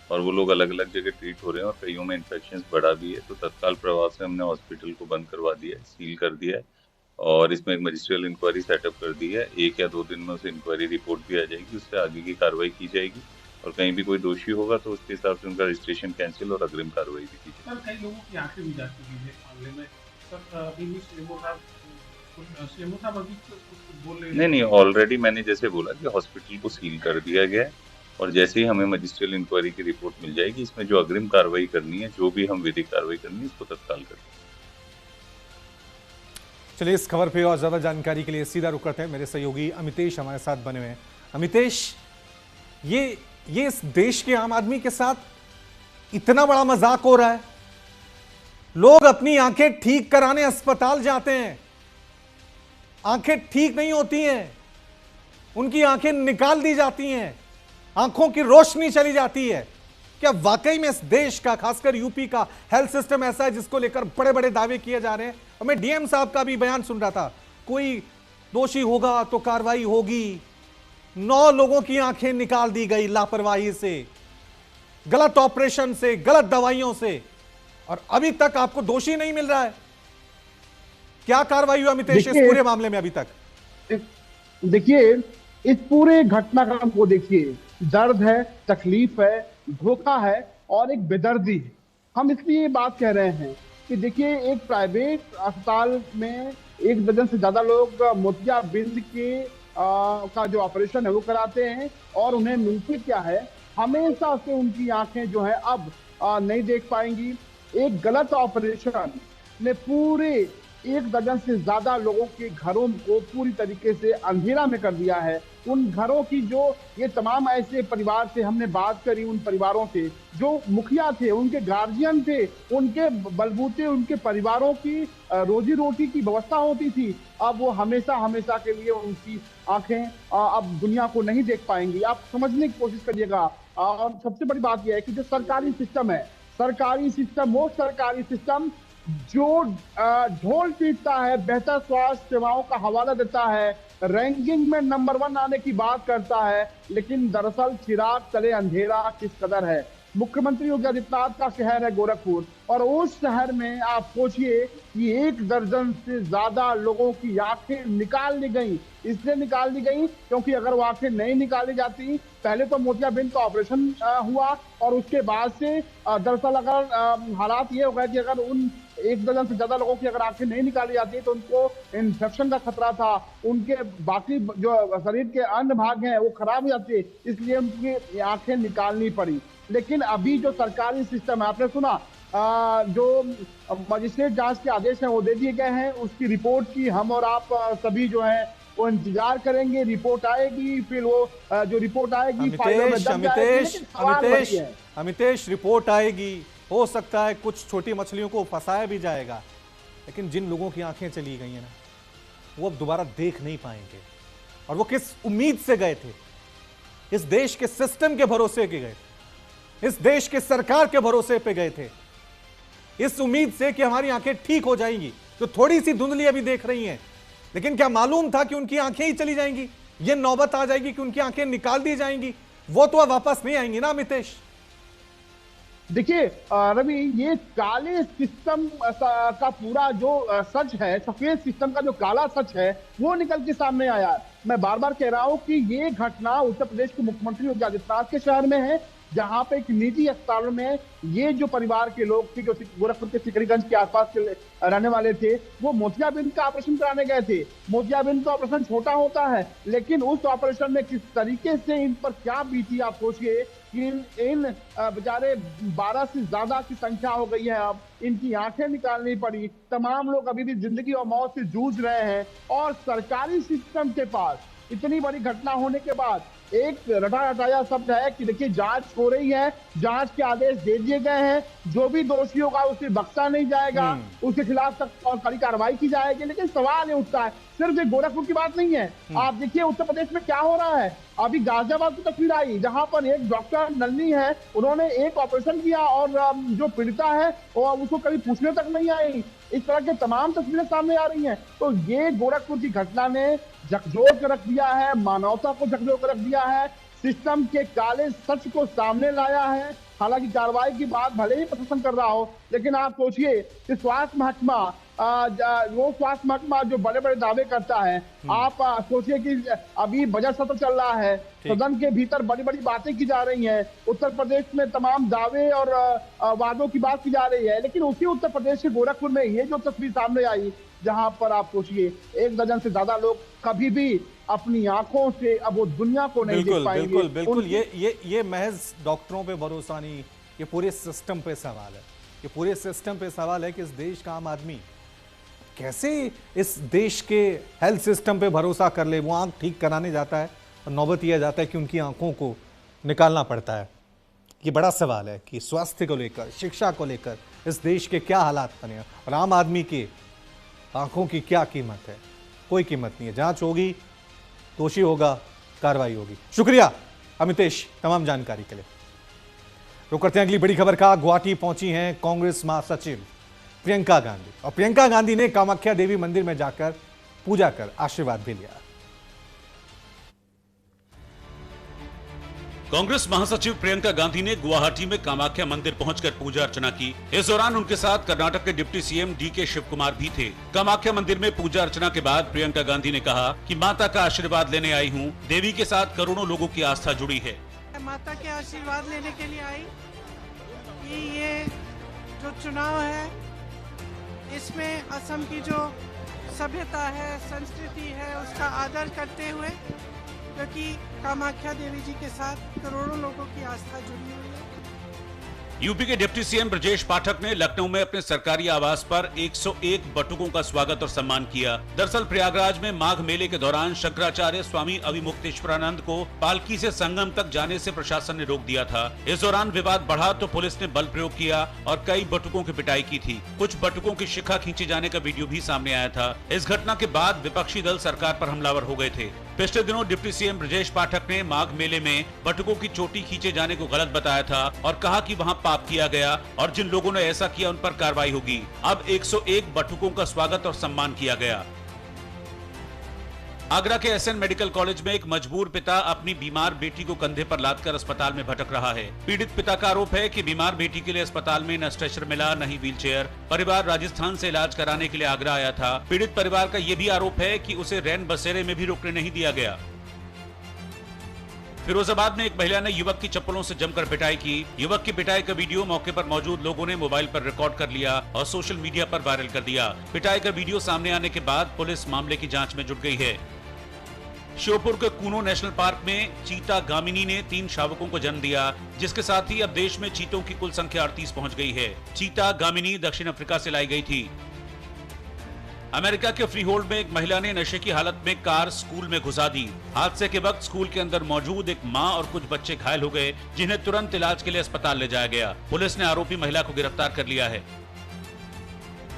और वो लोग अलग अलग जगह ट्रीट हो रहे हैं और कईयों में इन्फेक्शन बढ़ा भी है। तो तत्काल प्रभाव से हमने हॉस्पिटल को बंद करवा दिया है, सील कर दिया है और इसमें एक मजिस्ट्रियल इंक्वायरी सेटअप कर दी है। 1 या 2 दिन में उसे इंक्वायरी रिपोर्ट भी आ जाएगी, उससे आगे की कार्रवाई की जाएगी और कहीं भी कोई दोषी होगा तो उसके हिसाब से उनका रजिस्ट्रेशन कैंसिल और अग्रिम कार्रवाई भी की जाएगी। सर, कई लोगों की आंखें भी जा चुकी है मामले में। सर, अभी भी सीएमओ साहब अभी कुछ बोल रहे हैं? नहीं, ऑलरेडी मैंने जैसे बोला कि हॉस्पिटल को सील कर दिया गया है और जैसे ही हमें मजिस्ट्रियल इंक्वायरी की रिपोर्ट मिल जाएगी इसमें जो अग्रिम कार्रवाई करनी है, जो भी हम विधिक कार्रवाई करनी है, इसको तत्काल करेंगे। चलिए इस खबर पे और ज्यादा जानकारी के लिए सीधा रुक करते हैं। मेरे सहयोगी अमितेश हमारे साथ बने हुए हैं। अमितेश, ये इस देश के आम आदमी के साथ इतना बड़ा मजाक हो रहा है। लोग अपनी आंखें ठीक कराने अस्पताल जाते हैं, आंखें ठीक नहीं होती हैं, उनकी आंखें निकाल दी जाती हैं, आंखों की रोशनी चली जाती है। क्या वाकई में इस देश का, खासकर यूपी का हेल्थ सिस्टम ऐसा है जिसको लेकर बड़े बड़े दावे किए जा रहे हैं? और मैं डीएम साहब का भी बयान सुन रहा था, कोई दोषी होगा तो कार्रवाई होगी। 9 लोगों की आंखें निकाल दी गई लापरवाही से, गलत ऑपरेशन से, गलत दवाइयों से, और अभी तक आपको दोषी नहीं मिल रहा है। क्या कार्रवाई हुई अमितेश इस पूरे मामले में अभी तक? देखिए, इस पूरे घटनाक्रम को देखिए, दर्द है, तकलीफ है, धोखा है और एक बेदर्दी है। हम इसलिए बात कह रहे हैं कि देखिए, एक प्राइवेट अस्पताल में 1 दर्जन से ज्यादा लोग मोतियाबिंद के का जो ऑपरेशन है वो कराते हैं और उन्हें मिलती क्या है, हमेशा से उनकी आंखें जो है अब नहीं देख पाएंगी। एक गलत ऑपरेशन ने पूरे 1 दर्जन से ज्यादा लोगों के घरों को पूरी तरीके से अंधेरा में कर दिया है। उन घरों की जो ये तमाम ऐसे परिवार से हमने बात करी, उन परिवारों से जो मुखिया थे, उनके गार्जियन थे, उनके बलबूते उनके परिवारों की रोजी रोटी की व्यवस्था होती थी, अब वो हमेशा हमेशा के लिए उनकी आंखें अब दुनिया को नहीं देख पाएंगी। आप समझने की कोशिश करिएगा। और सबसे बड़ी बात यह है कि जो सरकारी सिस्टम है, सरकारी सिस्टम वो सरकारी सिस्टम जो ढोल पीटता है, बेहतर स्वास्थ्य सेवाओं का हवाला देता है, रैंकिंग में नंबर 1 आने की बात करता है, लेकिन दरअसल चिराग तले अंधेरा किस कदर है। मुख्यमंत्री योगी आदित्यनाथ का शहर है गोरखपुर और उस शहर में आप सोचिए कि 1 दर्जन से ज्यादा लोगों की आंखें निकाल ली गई। इसलिए निकाल दी गई क्योंकि अगर वो आंखें नहीं निकाली जाती, पहले तो मोतियाबिंद का ऑपरेशन हुआ और उसके बाद से दरअसल अगर हालात ये हो गए कि अगर उन 1 दर्जन से ज्यादा लोगों की अगर आंखें नहीं निकाली जाती तो उनको इन्फेक्शन का खतरा था, उनके बाकी जो शरीर के अन्य भाग हैं वो खराब हो जाते, इसलिए उनकी आंखें निकालनी पड़ी। लेकिन अभी जो सरकारी सिस्टम है, आपने सुना जो मजिस्ट्रेट जांच के आदेश हैं वो दे दिए गए हैं, उसकी रिपोर्ट की हम और आप सभी जो हैं वो इंतजार करेंगे। रिपोर्ट आएगी, फिर वो जो रिपोर्ट आएगी अमितेश रिपोर्ट आएगी, हो सकता है कुछ छोटी मछलियों को फंसाया भी जाएगा, लेकिन जिन लोगों की आंखें चली गई हैं ना, वो अब दोबारा देख नहीं पाएंगे। और वो किस उम्मीद से गए थे? इस देश के सिस्टम के भरोसे के गए थे, इस देश के सरकार के भरोसे पे गए थे, इस उम्मीद से कि हमारी आंखें ठीक हो जाएंगी, तो थोड़ी सी धुंधली अभी देख रही हैं। लेकिन क्या मालूम था कि उनकी आंखें ही चली जाएंगी? ये नौबत आ जाएगी कि उनकी आंखें निकाल दी जाएंगी, वो तो अब वापस नहीं आएंगी ना अमितेश। देखिए रवि, ये काले सिस्टम का पूरा जो सच है, सफेद सिस्टम का जो काला सच है, वो निकल के सामने आया। मैं बार बार कह रहा हूं कि ये घटना उत्तर प्रदेश के मुख्यमंत्री योगी आदित्यनाथ के शहर में है, जहां पे एक निजी अस्पताल में ये जो परिवार के लोग थे, जो गोरखपुर के सिकरीगंज के आसपास के रहने वाले थे, वो मोतियाबिंद का ऑपरेशन कराने गए थे। मोतियाबिंद का ऑपरेशन छोटा होता है, लेकिन उस ऑपरेशन में किस तरीके से इन पर क्या बीती आप सोचिए कि इन बेचारे 12 से ज्यादा की संख्या हो गई है। अब इनकी आंखें निकालनी पड़ी, तमाम लोग अभी भी जिंदगी और मौत से जूझ रहे हैं और सरकारी सिस्टम के पास इतनी बड़ी घटना होने के बाद एक रटा-रटाया शब्द है कि देखिए जांच हो रही है, जांच के आदेश दे दिए गए हैं, जो भी दोषी होगा उसे बख्शा नहीं जाएगा, उसके खिलाफ सख्त और कड़ी कार्रवाई की जाएगी। लेकिन सवाल ये उठता है, सिर्फ ये गोरखपुर की बात नहीं है। आप देखिए उत्तर प्रदेश में क्या हो रहा है। अभी गाजियाबाद की तस्वीर आई जहां पर एक डॉक्टर नलनी है, उन्होंने एक ऑपरेशन किया और जो पीड़िता है वो उसको कभी पूछने तक नहीं आई। इस तरह के तमाम तस्वीरें सामने आ रही हैं। तो ये गोरखपुर की घटना ने झकझोर कर रख दिया है, मानवता को झकझोर कर रख दिया है, सिस्टम के काले सच को सामने लाया है। हालांकि कार्रवाई की बात भले ही प्रशासन कर रहा हो, लेकिन आप सोचिए कि स्वास्थ्य महकमा वो स्वास्थ्य महकमा जो बड़े बड़े दावे करता है, आप सोचिए कि अभी बजट सत्र चल रहा है, सदन के भीतर बड़ी बड़ी बातें की जा रही हैं, उत्तर प्रदेश में तमाम दावे और वादों की बात की जा रही है, लेकिन उसी उत्तर प्रदेश के गोरखपुर में ये जो तस्वीर सामने आई, जहां पर आप सोचिए 1 दर्जन से ज्यादा लोग कभी भी अपनी आंखों से अब वो दुनिया को नहीं देख पाएंगे। बिल्कुल ये महज डॉक्टरों पे भरोसा नहीं, ये पूरे सिस्टम पे सवाल है। ये पूरे सिस्टम पे सवाल है कि इस देश का आम आदमी कैसे इस देश के हेल्थ सिस्टम पे भरोसा कर ले। वो आंख ठीक कराने जाता है और नौबत यह जाता है कि उनकी आंखों को निकालना पड़ता है। ये बड़ा सवाल है कि स्वास्थ्य को लेकर, शिक्षा को लेकर इस देश के क्या हालात बने हैं और आम आदमी की आंखों की क्या कीमत है। कोई कीमत नहीं है। जांच होगी, दोषी होगा, कार्रवाई होगी। शुक्रिया अमितेश तमाम जानकारी के लिए। रुक करते हैं अगली बड़ी खबर का। गुवाहाटी पहुंची हैं कांग्रेस महासचिव प्रियंका गांधी और प्रियंका गांधी ने कामाख्या देवी मंदिर में जाकर पूजा कर आशीर्वाद भी लिया। कांग्रेस महासचिव प्रियंका गांधी ने गुवाहाटी में कामाख्या मंदिर पहुंचकर पूजा अर्चना की। इस दौरान उनके साथ कर्नाटक के deputy CM DK Shivakumar भी थे। कामाख्या मंदिर में पूजा अर्चना के बाद प्रियंका गांधी ने कहा कि माता का आशीर्वाद लेने आई हूं। देवी के साथ करोड़ों लोगों की आस्था जुड़ी है। माता के आशीर्वाद लेने के लिए आई कि ये जो चुनाव है, इसमें असम की जो सभ्यता है, संस्कृति है, उसका आदर करते हुए, क्योंकि कामाख्या देवी जी के साथ करोड़ों लोगों की आस्था जुड़ी हुई है। यूपी के डिप्टी सीएम ब्रजेश पाठक ने लखनऊ में अपने सरकारी आवास पर 101 बटुकों का स्वागत और सम्मान किया। दरअसल प्रयागराज में माघ मेले के दौरान शंकराचार्य स्वामी अविमुक्तेश्वरानंद को पालकी से संगम तक जाने से प्रशासन ने रोक दिया था। इस दौरान विवाद बढ़ा तो पुलिस ने बल प्रयोग किया और कई बटुकों की पिटाई की थी। कुछ बटुकों की शिखा खींचे जाने का वीडियो भी सामने आया था। इस घटना के बाद विपक्षी दल सरकार पर हमलावर हो गए थे। पिछले दिनों डिप्टी सीएम ब्रजेश पाठक ने माघ मेले में बटुकों की चोटी खींचे जाने को गलत बताया था और कहा कि वहां पाप किया गया और जिन लोगों ने ऐसा किया उन पर कार्रवाई होगी। अब 101 बटुकों का स्वागत और सम्मान किया गया। आगरा के एसएन मेडिकल कॉलेज में एक मजबूर पिता अपनी बीमार बेटी को कंधे पर लादकर अस्पताल में भटक रहा है। पीड़ित पिता का आरोप है कि बीमार बेटी के लिए अस्पताल में न स्ट्रेचर मिला, न ही व्हीलचेयर। परिवार राजस्थान से इलाज कराने के लिए आगरा आया था। पीड़ित परिवार का यह भी आरोप है कि उसे रैन बसेरे में भी रुकने नहीं दिया गया। फिरोजाबाद में एक महिला ने युवक की चप्पलों से जमकर पिटाई की। युवक की पिटाई का वीडियो मौके पर मौजूद लोगों ने मोबाइल पर रिकॉर्ड कर लिया और सोशल मीडिया पर वायरल कर दिया। पिटाई का वीडियो सामने आने के बाद पुलिस मामले की जांच में जुट गई है। श्योपुर के कूनो नेशनल पार्क में चीता गामिनी ने 3 शावकों को जन्म दिया, जिसके साथ ही अब देश में चीतों की कुल संख्या 38 पहुंच गई है। चीता गामिनी दक्षिण अफ्रीका से लाई गई थी। अमेरिका के फ्रीहोल्ड में एक महिला ने नशे की हालत में कार स्कूल में घुसा दी। हादसे के वक्त स्कूल के अंदर मौजूद एक मां और कुछ बच्चे घायल हो गए, जिन्हें तुरंत इलाज के लिए अस्पताल ले जाया गया। पुलिस ने आरोपी महिला को गिरफ्तार कर लिया है।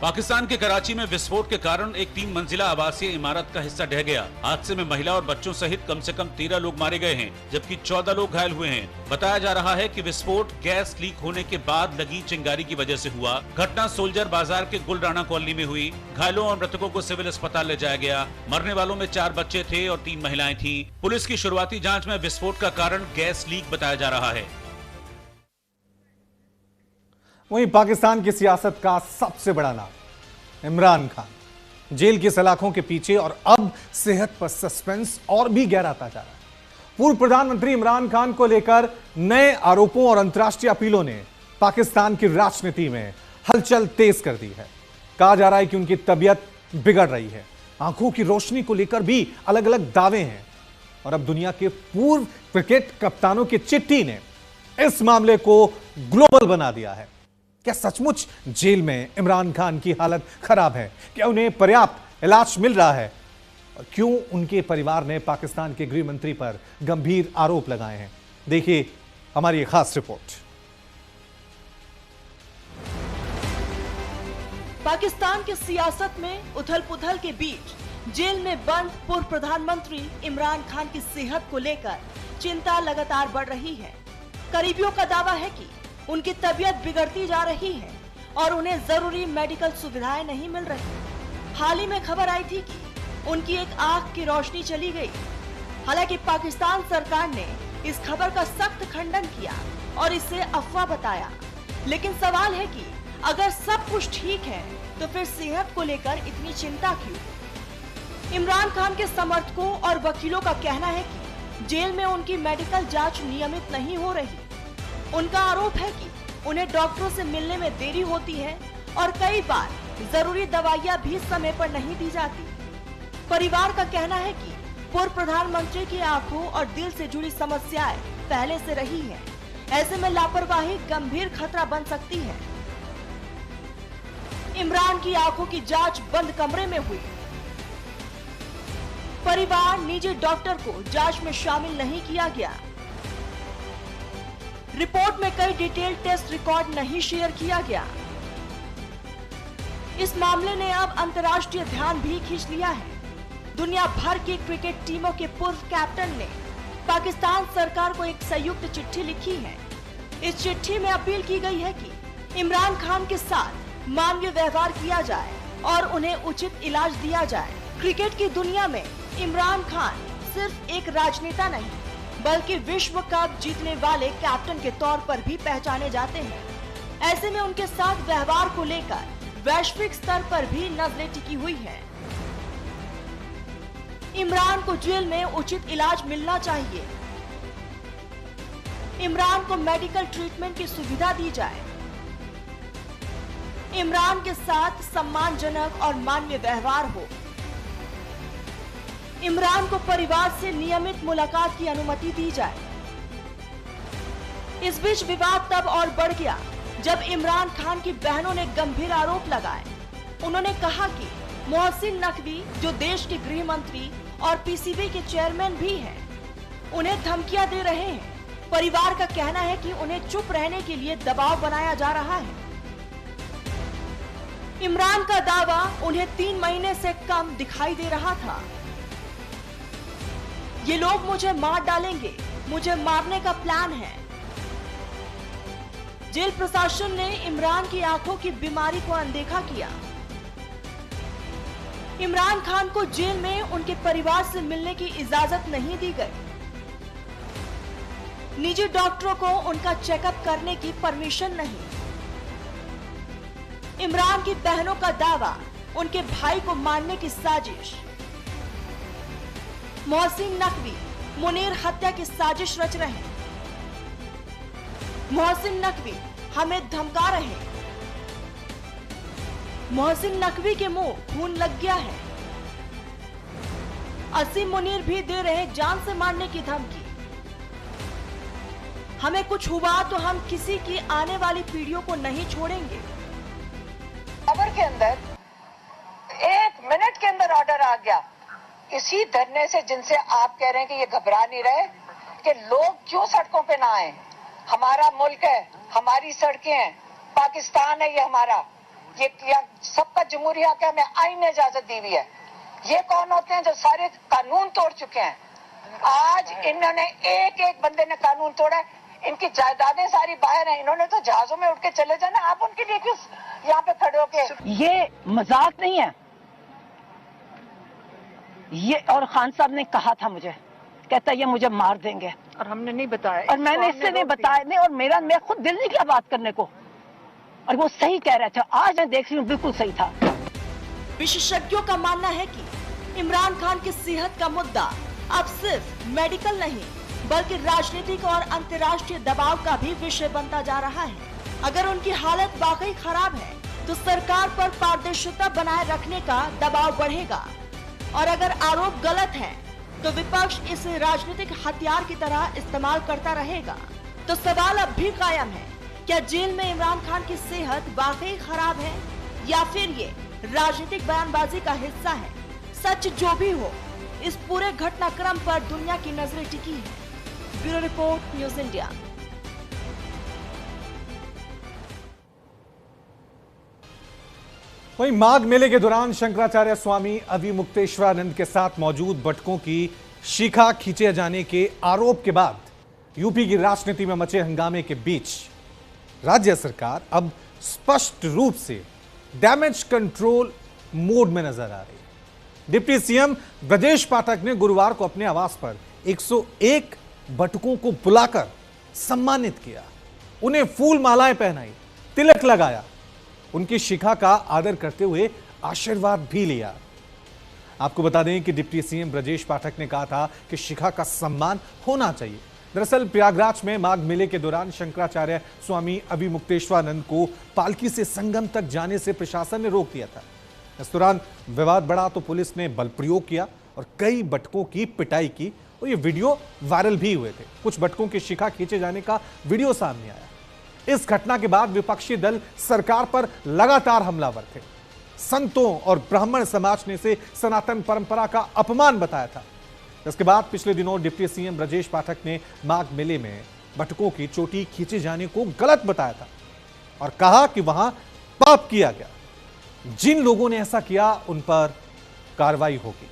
पाकिस्तान के कराची में विस्फोट के कारण एक 3 मंजिला आवासीय इमारत का हिस्सा ढह गया। हादसे में महिला और बच्चों सहित कम से कम 13 लोग मारे गए हैं, जबकि 14 लोग घायल हुए हैं। बताया जा रहा है कि विस्फोट गैस लीक होने के बाद लगी चिंगारी की वजह से हुआ। घटना सोल्जर बाजार के गुल राणा कॉलोनी में हुई। घायलों और मृतकों को सिविल अस्पताल ले जाया गया। मरने वालों में 4 बच्चे थे और 3 महिलाएं थी। पुलिस की शुरुआती जाँच में विस्फोट का कारण गैस लीक बताया जा रहा है। वहीं पाकिस्तान की सियासत का सबसे बड़ा नाम इमरान खान जेल की सलाखों के पीछे और अब सेहत पर सस्पेंस और भी गहराता जा रहा है। पूर्व प्रधानमंत्री इमरान खान को लेकर नए आरोपों और अंतर्राष्ट्रीय अपीलों ने पाकिस्तान की राजनीति में हलचल तेज कर दी है। कहा जा रहा है कि उनकी तबीयत बिगड़ रही है। आंखों की रोशनी को लेकर भी अलग अलग दावे हैं और अब दुनिया के पूर्व क्रिकेट कप्तानों की चिट्ठी ने इस मामले को ग्लोबल बना दिया है। क्या सचमुच जेल में इमरान खान की हालत खराब है? क्या उन्हें पर्याप्त इलाज मिल रहा है? और क्यों उनके परिवार ने पाकिस्तान के गृह मंत्री पर गंभीर आरोप लगाए हैं? देखिए हमारी एक खास रिपोर्ट। पाकिस्तान की सियासत में उथल-पुथल के बीच जेल में बंद पूर्व प्रधानमंत्री इमरान खान की सेहत को लेकर चिंता लगातार बढ़ रही है। करीबियों का दावा है कि उनकी तबीयत बिगड़ती जा रही है और उन्हें जरूरी मेडिकल सुविधाएं नहीं मिल रही। हाल ही में खबर आई थी कि उनकी एक आंख की रोशनी चली गई। हालांकि पाकिस्तान सरकार ने इस खबर का सख्त खंडन किया और इसे अफवाह बताया। लेकिन सवाल है कि अगर सब कुछ ठीक है तो फिर सेहत को लेकर इतनी चिंता क्यों? इमरान खान के समर्थकों और वकीलों का कहना है कि जेल में उनकी मेडिकल जांच नियमित नहीं हो रही। उनका आरोप है कि उन्हें डॉक्टरों से मिलने में देरी होती है और कई बार जरूरी दवाइयां भी समय पर नहीं दी जाती। परिवार का कहना है कि पूर्व प्रधानमंत्री की आंखों और दिल से जुड़ी समस्याएं पहले से रही हैं। ऐसे में लापरवाही गंभीर खतरा बन सकती है। इमरान की आंखों की जांच बंद कमरे में हुई। परिवार निजी डॉक्टर को जांच में शामिल नहीं किया गया। रिपोर्ट में कई डिटेल टेस्ट रिकॉर्ड नहीं शेयर किया गया। इस मामले ने अब अंतर्राष्ट्रीय ध्यान भी खींच लिया है। दुनिया भर की क्रिकेट टीमों के पूर्व कैप्टन ने पाकिस्तान सरकार को एक संयुक्त चिट्ठी लिखी है। इस चिट्ठी में अपील की गई है कि इमरान खान के साथ मानवीय व्यवहार किया जाए और उन्हें उचित इलाज दिया जाए। क्रिकेट की दुनिया में इमरान खान सिर्फ एक राजनेता नहीं बल्कि विश्व कप जीतने वाले कैप्टन के तौर पर भी पहचाने जाते हैं। ऐसे में उनके साथ व्यवहार को लेकर वैश्विक स्तर पर भी नजरें टिकी हुई हैं। इमरान को जेल में उचित इलाज मिलना चाहिए। इमरान को मेडिकल ट्रीटमेंट की सुविधा दी जाए। इमरान के साथ सम्मानजनक और मानवीय व्यवहार हो। इमरान को परिवार से नियमित मुलाकात की अनुमति दी जाए। इस बीच विवाद तब और बढ़ गया जब इमरान खान की बहनों ने गंभीर आरोप लगाए। उन्होंने कहा कि मोहसिन नकवी, जो देश के गृह मंत्री और पीसीबी के चेयरमैन भी हैं, उन्हें धमकियां दे रहे हैं। परिवार का कहना है कि उन्हें चुप रहने के लिए दबाव बनाया जा रहा है। इमरान का दावा उन्हें 3 महीने से कम दिखाई दे रहा था। ये लोग मुझे मार डालेंगे, मुझे मारने का प्लान है। जेल प्रशासन ने इमरान की आंखों की बीमारी को अनदेखा किया। इमरान खान को जेल में उनके परिवार से मिलने की इजाजत नहीं दी गई। निजी डॉक्टरों को उनका चेकअप करने की परमिशन नहीं। इमरान की बहनों का दावा उनके भाई को मारने की साजिश। मोहसिन नकवी मुनीर हत्या की साजिश रच रहे हैं। मोहसिन नकवी हमें धमका रहे हैं। मोहसिन नकवी के मुंह खून लग गया है। असीम मुनीर भी दे रहे जान से मारने की धमकी। हमें कुछ हुआ तो हम किसी की आने वाली पीढ़ियों को नहीं छोड़ेंगे। खबर के अंदर 1 मिनट के अंदर ऑर्डर आ गया। इसी धरने से जिनसे आप कह रहे हैं कि ये घबरा नहीं रहे कि लोग क्यों सड़कों पे ना आए। हमारा मुल्क है, हमारी सड़कें हैं, पाकिस्तान है ये हमारा, ये सबका जमहूरिया हक है, हमें आईन ने इजाजत दी हुई है। ये कौन होते हैं जो सारे कानून तोड़ चुके हैं? आज इन्होंने एक बंदे ने कानून तोड़ा है। इनकी जायदादें सारी बाहर हैं। इन्होंने तो जहाजों में उठ के चले जाना। आप उनके लिए क्यों यहाँ पे खड़े होके? ये मजाक नहीं है ये। और खान साहब ने कहा था मुझे, कहता ये मुझे मार देंगे और हमने नहीं बताया और मैंने इससे नहीं बताया नहीं। और मैं खुद दिल नहीं किया बात करने को और वो सही कह रहे थे। आज मैं देख रही हूँ बिल्कुल सही था। विशेषज्ञों का मानना है कि इमरान खान की सेहत का मुद्दा अब सिर्फ मेडिकल नहीं बल्कि राजनीतिक और अंतर्राष्ट्रीय दबाव का भी विषय बनता जा रहा है। अगर उनकी हालत वाकई खराब है तो सरकार पर पारदर्शिता बनाए रखने का दबाव बढ़ेगा, और अगर आरोप गलत है तो विपक्ष इसे राजनीतिक हथियार की तरह इस्तेमाल करता रहेगा। तो सवाल अब भी कायम है, क्या जेल में इमरान खान की सेहत वाकई खराब है या फिर ये राजनीतिक बयानबाजी का हिस्सा है? सच जो भी हो, इस पूरे घटनाक्रम पर दुनिया की नजरें टिकी है। Bureau report, news India. वहीं माघ मेले के दौरान शंकराचार्य स्वामी अविमुक्तेश्वरानंद के साथ मौजूद बटकों की शिखा खींचे जाने के आरोप के बाद यूपी की राजनीति में मचे हंगामे के बीच राज्य सरकार अब स्पष्ट रूप से डैमेज कंट्रोल मोड में नजर आ रही है। डिप्टी सीएम ब्रजेश पाठक ने गुरुवार को अपने आवास पर 101 बटकों को बुलाकर सम्मानित किया, उन्हें फूल मालाएं पहनाई, तिलक लगाया, उनकी शिखा का आदर करते हुए आशीर्वाद भी लिया। आपको बता दें कि डिप्टी सीएम ब्रजेश पाठक ने कहा था कि शिखा का सम्मान होना चाहिए। दरअसल प्रयागराज में माघ मेले के दौरान शंकराचार्य स्वामी अविमुक्तेश्वरानंद को पालकी से संगम तक जाने से प्रशासन ने रोक दिया था। इस दौरान विवाद बढ़ा तो पुलिस ने बल प्रयोग किया और कई बटकों की पिटाई की और ये वीडियो वायरल भी हुए थे। कुछ बटकों की शिखा खींचे जाने का वीडियो सामने आया। इस घटना के बाद विपक्षी दल सरकार पर लगातार हमलावर थे। संतों और ब्राह्मण समाज ने इसे सनातन परंपरा का अपमान बताया था। इसके बाद पिछले दिनों डिप्टी सीएम ब्रजेश पाठक ने माघ मेले में बटकों की चोटी खींचे जाने को गलत बताया था और कहा कि वहां पाप किया गया। जिन लोगों ने ऐसा किया उन पर कार्रवाई होगी।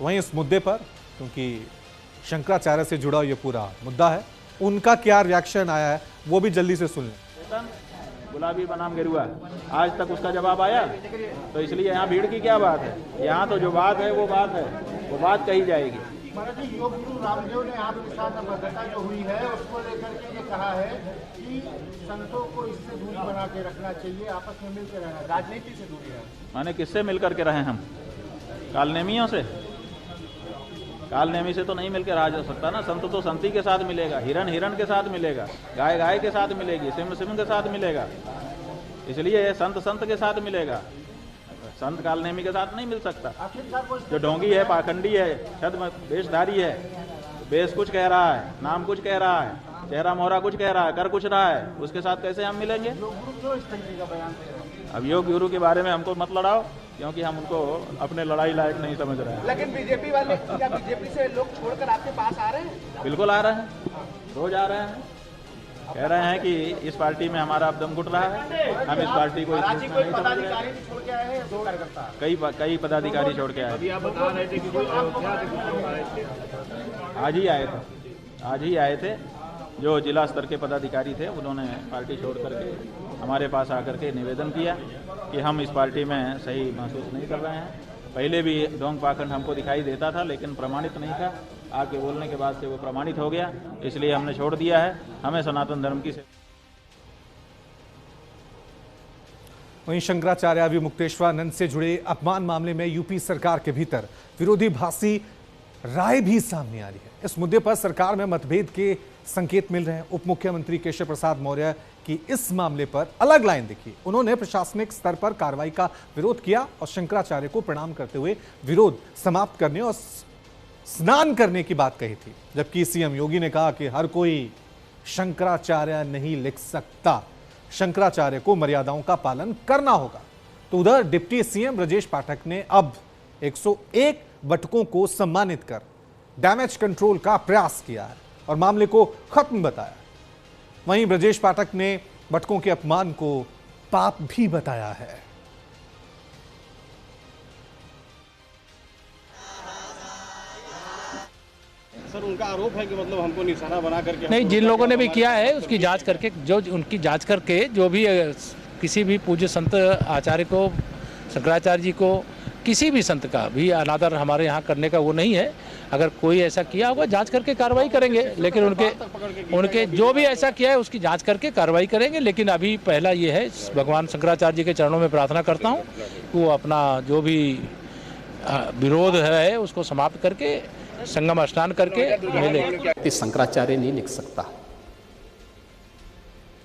वहीं इस मुद्दे पर, क्योंकि शंकराचार्य से जुड़ा ये पूरा मुद्दा है, उनका क्या रिएक्शन आया है वो भी जल्दी से सुन लें। गुलाबी बनाम गेरुआ, आज तक उसका जवाब आया? तो इसलिए यहाँ भीड़ की क्या बात है? यहाँ तो जो बात है वो बात कही जाएगी। महाराज जी, योग गुरु रामदेव ने आपके साथ घटना जो हुई है उसको लेकर के ये कहा है कि संतों को इससे दूरी बना के रखना चाहिए, आपस में मिलकर रहना, राजनीति से दूरी है। माने किससे मिलकर के रहे हम? कालनेमियों से? कालनेमी से तो नहीं मिलकर रहा जा सकता ना। संत तो संती के साथ मिलेगा, हिरण हिरण के साथ मिलेगा, गाय गाय के साथ मिलेगी, सिंह सिंह के साथ मिलेगा। इसलिए संत संत के साथ मिलेगा, संत कालनेमी के साथ नहीं मिल सकता। जो ढोंगी है, पाखंडी है, छद्म वेशधारी है, वेश कुछ कह रहा है, नाम कुछ कह रहा है, चेहरा मोहरा कुछ कह रहा है, कर कुछ रहा है, उसके साथ कैसे हम मिलेंगे? अब योग गुरु के बारे में हमको मत लड़ाओ, क्योंकि हम उनको अपने लड़ाई लायक नहीं समझ रहे हैं। लेकिन बीजेपी वाले, क्या बीजेपी से लोग छोड़कर आपके पास आ रहे हैं? बिल्कुल आ रहे हैं, रोज आ रहे हैं। कह रहे हैं कि इस पार्टी में हमारा अब दम घुट रहा है, हम इस पार्टी को नहीं समझ रहे। कई पदाधिकारी छोड़ के आए। आज ही आए थे जो जिला स्तर के पदाधिकारी थे, उन्होंने पार्टी छोड़ करके हमारे पास आकर के निवेदन किया कि हम इस पार्टी में सही महसूस नहीं कर रहे हैं। पहले भी ढोंग पाखंड हमको दिखाई देता था, लेकिन प्रमाणित नहीं था। आके बोलने के बाद से वो प्रमाणित हो गया, इसलिए हमने छोड़ दिया है। हमें सनातन धर्म की वहीं शंकराचार्य अविमुक्तेश्वरानंद से जुड़े अपमान मामले में यूपी सरकार के भीतर विरोधाभासी राय भी सामने आ रही है। इस मुद्दे पर सरकार में मतभेद के संकेत मिल रहे हैं। उप मुख्यमंत्री केशव प्रसाद मौर्य की इस मामले पर अलग लाइन दिखी। उन्होंने प्रशासनिक स्तर पर कार्रवाई का विरोध किया और शंकराचार्य को प्रणाम करते हुए विरोध समाप्त करने और स्नान करने की बात कही थी। जबकि सीएम योगी ने कहा कि हर कोई शंकराचार्य नहीं लिख सकता, शंकराचार्य को मर्यादाओं का पालन करना होगा। तो उधर डिप्टी सीएम ब्रजेश पाठक ने अब 101 बटकों को सम्मानित कर डैमेज कंट्रोल का प्रयास किया है और मामले को खत्म बताया। वहीं ब्रजेश पाठक ने बटकों के अपमान को पाप भी बताया है। सर, उनका आरोप है कि मतलब हमको निशाना बना करके नहीं, जिन लोगों ने भी किया है उसकी जांच करके, जो उनकी जांच करके, जो भी किसी भी पूज्य संत आचार्य को, शंकराचार्य जी को, किसी भी संत का भी अनादर हमारे यहाँ करने का वो नहीं है। अगर कोई ऐसा किया होगा जांच करके कार्रवाई करेंगे, लेकिन उनके जो भी ऐसा किया है उसकी जांच करके कार्रवाई करेंगे। लेकिन अभी पहला ये है, भगवान शंकराचार्य जी के चरणों में प्रार्थना करता हूँ कि वो अपना जो भी विरोध है उसको समाप्त करके संगम स्नान करके मेले। व्यक्ति शंकराचार्य नहीं लिख सकता।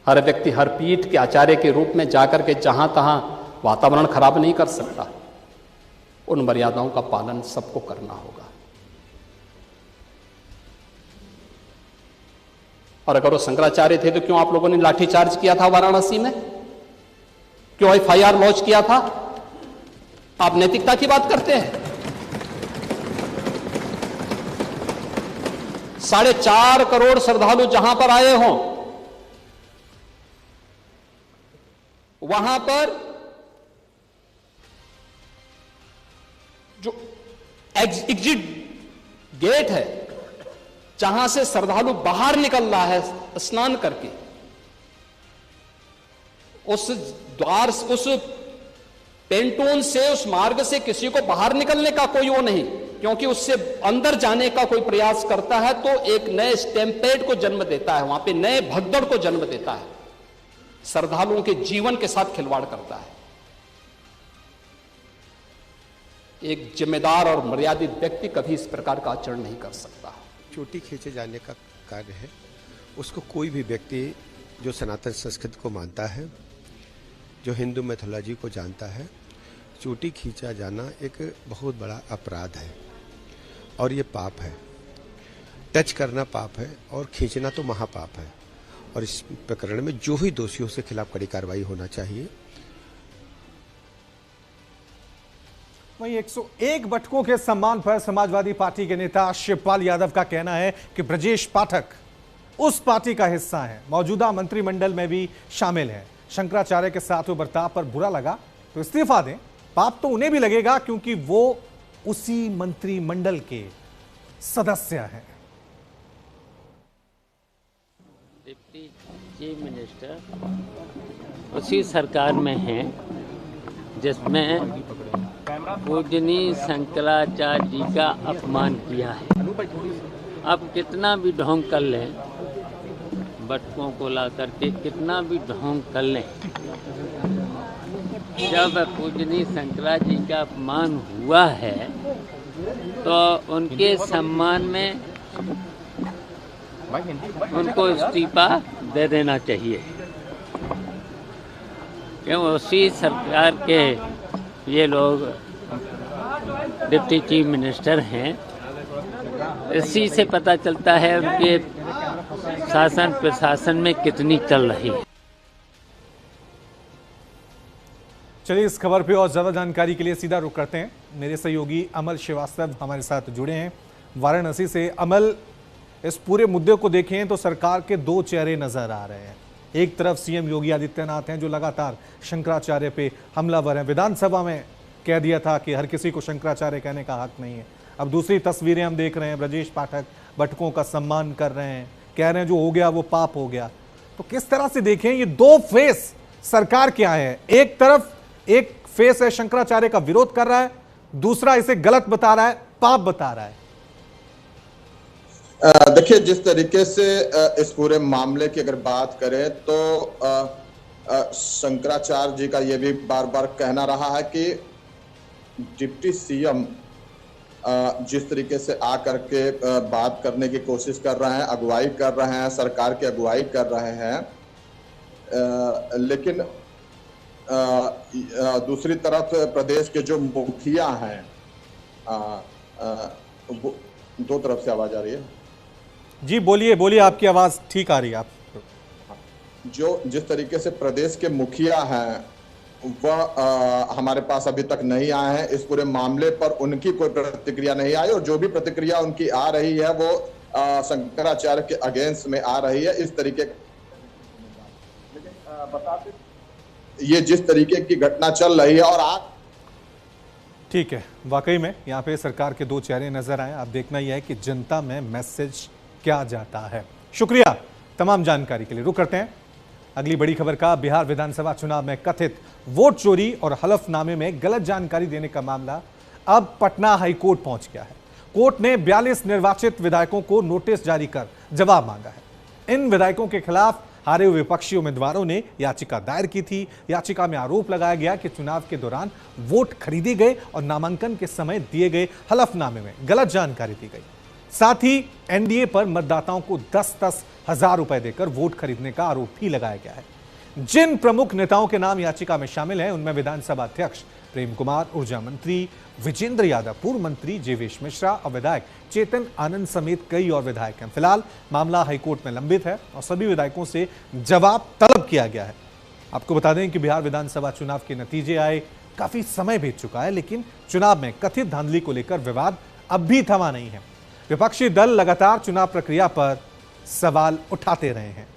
हर व्यक्ति हर पीठ के आचार्य के रूप में जाकर के जहां तहां वातावरण खराब नहीं कर सकता। उन मर्यादाओं का पालन सबको करना होगा। और अगर वो शंकराचार्य थे तो क्यों आप लोगों ने लाठीचार्ज किया था वाराणसी में? क्यों FIR लॉन्च किया था? आप नैतिकता की बात करते हैं। 4.5 करोड़ श्रद्धालु जहां पर आए हों, वहां पर जो एग्जिट गेट है, जहां से श्रद्धालु बाहर निकल रहा है स्नान करके, उस द्वार, उस पेंटून से, उस मार्ग से किसी को बाहर निकलने का कोई वो नहीं, क्योंकि उससे अंदर जाने का कोई प्रयास करता है तो एक नए स्टैम्पेड को जन्म देता है, वहां पे नए भगदड़ को जन्म देता है, श्रद्धालुओं के जीवन के साथ खिलवाड़ करता है। एक जिम्मेदार और मर्यादित व्यक्ति कभी इस प्रकार का आचरण नहीं कर सकता। चोटी खींचे जाने का कार्य है, उसको कोई भी व्यक्ति जो सनातन संस्कृति को मानता है, जो हिंदू मैथोलॉजी को जानता है, चोटी खींचा जाना एक बहुत बड़ा अपराध है और ये पाप है। टच करना पाप है और खींचना तो महापाप है। और इस प्रकरण में जो भी दोषियों से खिलाफ कड़ी कार्रवाई होना चाहिए। वहीं 101 बटकों के सम्मान पर समाजवादी पार्टी के नेता शिवपाल यादव का कहना है कि ब्रजेश पाठक उस पार्टी का हिस्सा है, मौजूदा मंत्रिमंडल में भी शामिल है। शंकराचार्य के साथ हुए बर्ताव पर बुरा लगा तो इस्तीफा दें। पाप तो उन्हें भी लगेगा क्योंकि वो उसी मंत्रिमंडल के सदस्य हैं। डिप्टी चीफ मिनिस्टर उसी सरकार में हैं जिसमें पूजनीय शंकराचार्य जी का अपमान किया है। अब कितना भी ढोंग कर लें, बटकों को ला करके कितना भी ढोंग कर लें, जब पूजनीय शंकराचार्य जी का अपमान हुआ है तो उनके सम्मान में उनको इस्तीफा दे देना चाहिए, क्यों उसी सरकार के ये लोग डिप्टी चीफ मिनिस्टर हैं। इसी से पता चलता है उनके शासन प्रशासन में कितनी चल रही है। चलिए इस खबर पे और ज्यादा जानकारी के लिए सीधा रुख करते हैं। मेरे सहयोगी अमल श्रीवास्तव हमारे साथ जुड़े हैं वाराणसी से। अमल, इस पूरे मुद्दे को देखें तो सरकार के दो चेहरे नजर आ रहे हैं। एक तरफ सीएम योगी आदित्यनाथ हैं जो लगातार शंकराचार्य पे हमलावर हैं। विधानसभा में कह दिया था कि हर किसी को शंकराचार्य कहने का हक नहीं है। अब दूसरी तस्वीरें हम देख रहे हैं, ब्रजेश पाठक बटकों का सम्मान कर रहे हैं, कह रहे हैं जो हो गया वो पाप हो गया। तो किस तरह से देखें, ये दो फेस सरकार क्या है? एक तरफ एक फेस है शंकराचार्य का विरोध कर रहा है, दूसरा इसे गलत बता रहा है, पाप बता रहा है। देखिए, जिस तरीके से इस पूरे मामले की अगर बात करें तो शंकराचार्य जी का यह भी बार बार कहना रहा है कि डिप्टी सीएम जिस तरीके से आकर के बात करने की कोशिश कर रहे हैं, अगुवाई कर रहे हैं, सरकार की अगुवाई कर रहे हैं, लेकिन दूसरी तरफ प्रदेश के जो मुखिया हैं, दो तरफ से आवाज आ रही है। जी बोलिए बोलिए, आपकी आवाज ठीक आ रही है। आप जो जिस तरीके से प्रदेश के मुखिया हैं वह हमारे पास अभी तक नहीं आए हैं। इस पूरे मामले पर उनकी कोई प्रतिक्रिया नहीं आई और जो भी प्रतिक्रिया उनकी आ रही है वो शंकराचार्य के अगेंस्ट में आ रही है। इस तरीके बताते ये जिस तरीके की घटना चल रही है और आज ठीक है, वाकई में यहाँ पे सरकार के दो चेहरे नजर आए। अब देखना यह है कि जनता में मैसेज क्या जाता है। शुक्रिया तमाम जानकारी के लिए। रुक करते हैं अगली बड़ी खबर का। बिहार विधानसभा चुनाव में कथित वोट चोरी और हलफनामे में गलत जानकारी देने का मामला अब पटना हाईकोर्ट पहुंच गया है। कोर्ट ने 42 निर्वाचित विधायकों को नोटिस जारी कर जवाब मांगा है। इन विधायकों के खिलाफ हारे हुए विपक्षी उम्मीदवारों ने याचिका दायर की थी। याचिका में आरोप लगाया गया कि चुनाव के दौरान वोट खरीदे गए और नामांकन के समय दिए गए हलफनामे में गलत जानकारी दी गई। साथ ही एनडीए पर मतदाताओं को 10-10 हजार रुपए देकर वोट खरीदने का आरोप भी लगाया गया है। जिन प्रमुख नेताओं के नाम याचिका में शामिल हैं उनमें विधानसभा अध्यक्ष प्रेम कुमार, ऊर्जा मंत्री विजेंद्र यादव, पूर्व मंत्री जीवेश मिश्रा और विधायक चेतन आनंद समेत कई और विधायक हैं। फिलहाल मामला हाईकोर्ट में लंबित है और सभी विधायकों से जवाब तलब किया गया है। आपको बता दें कि बिहार विधानसभा चुनाव के नतीजे आए काफी समय बीत चुका है, लेकिन चुनाव में कथित धांधली को लेकर विवाद अब भी थमा नहीं है। विपक्षी दल लगातार चुनाव प्रक्रिया पर सवाल उठाते रहे हैं।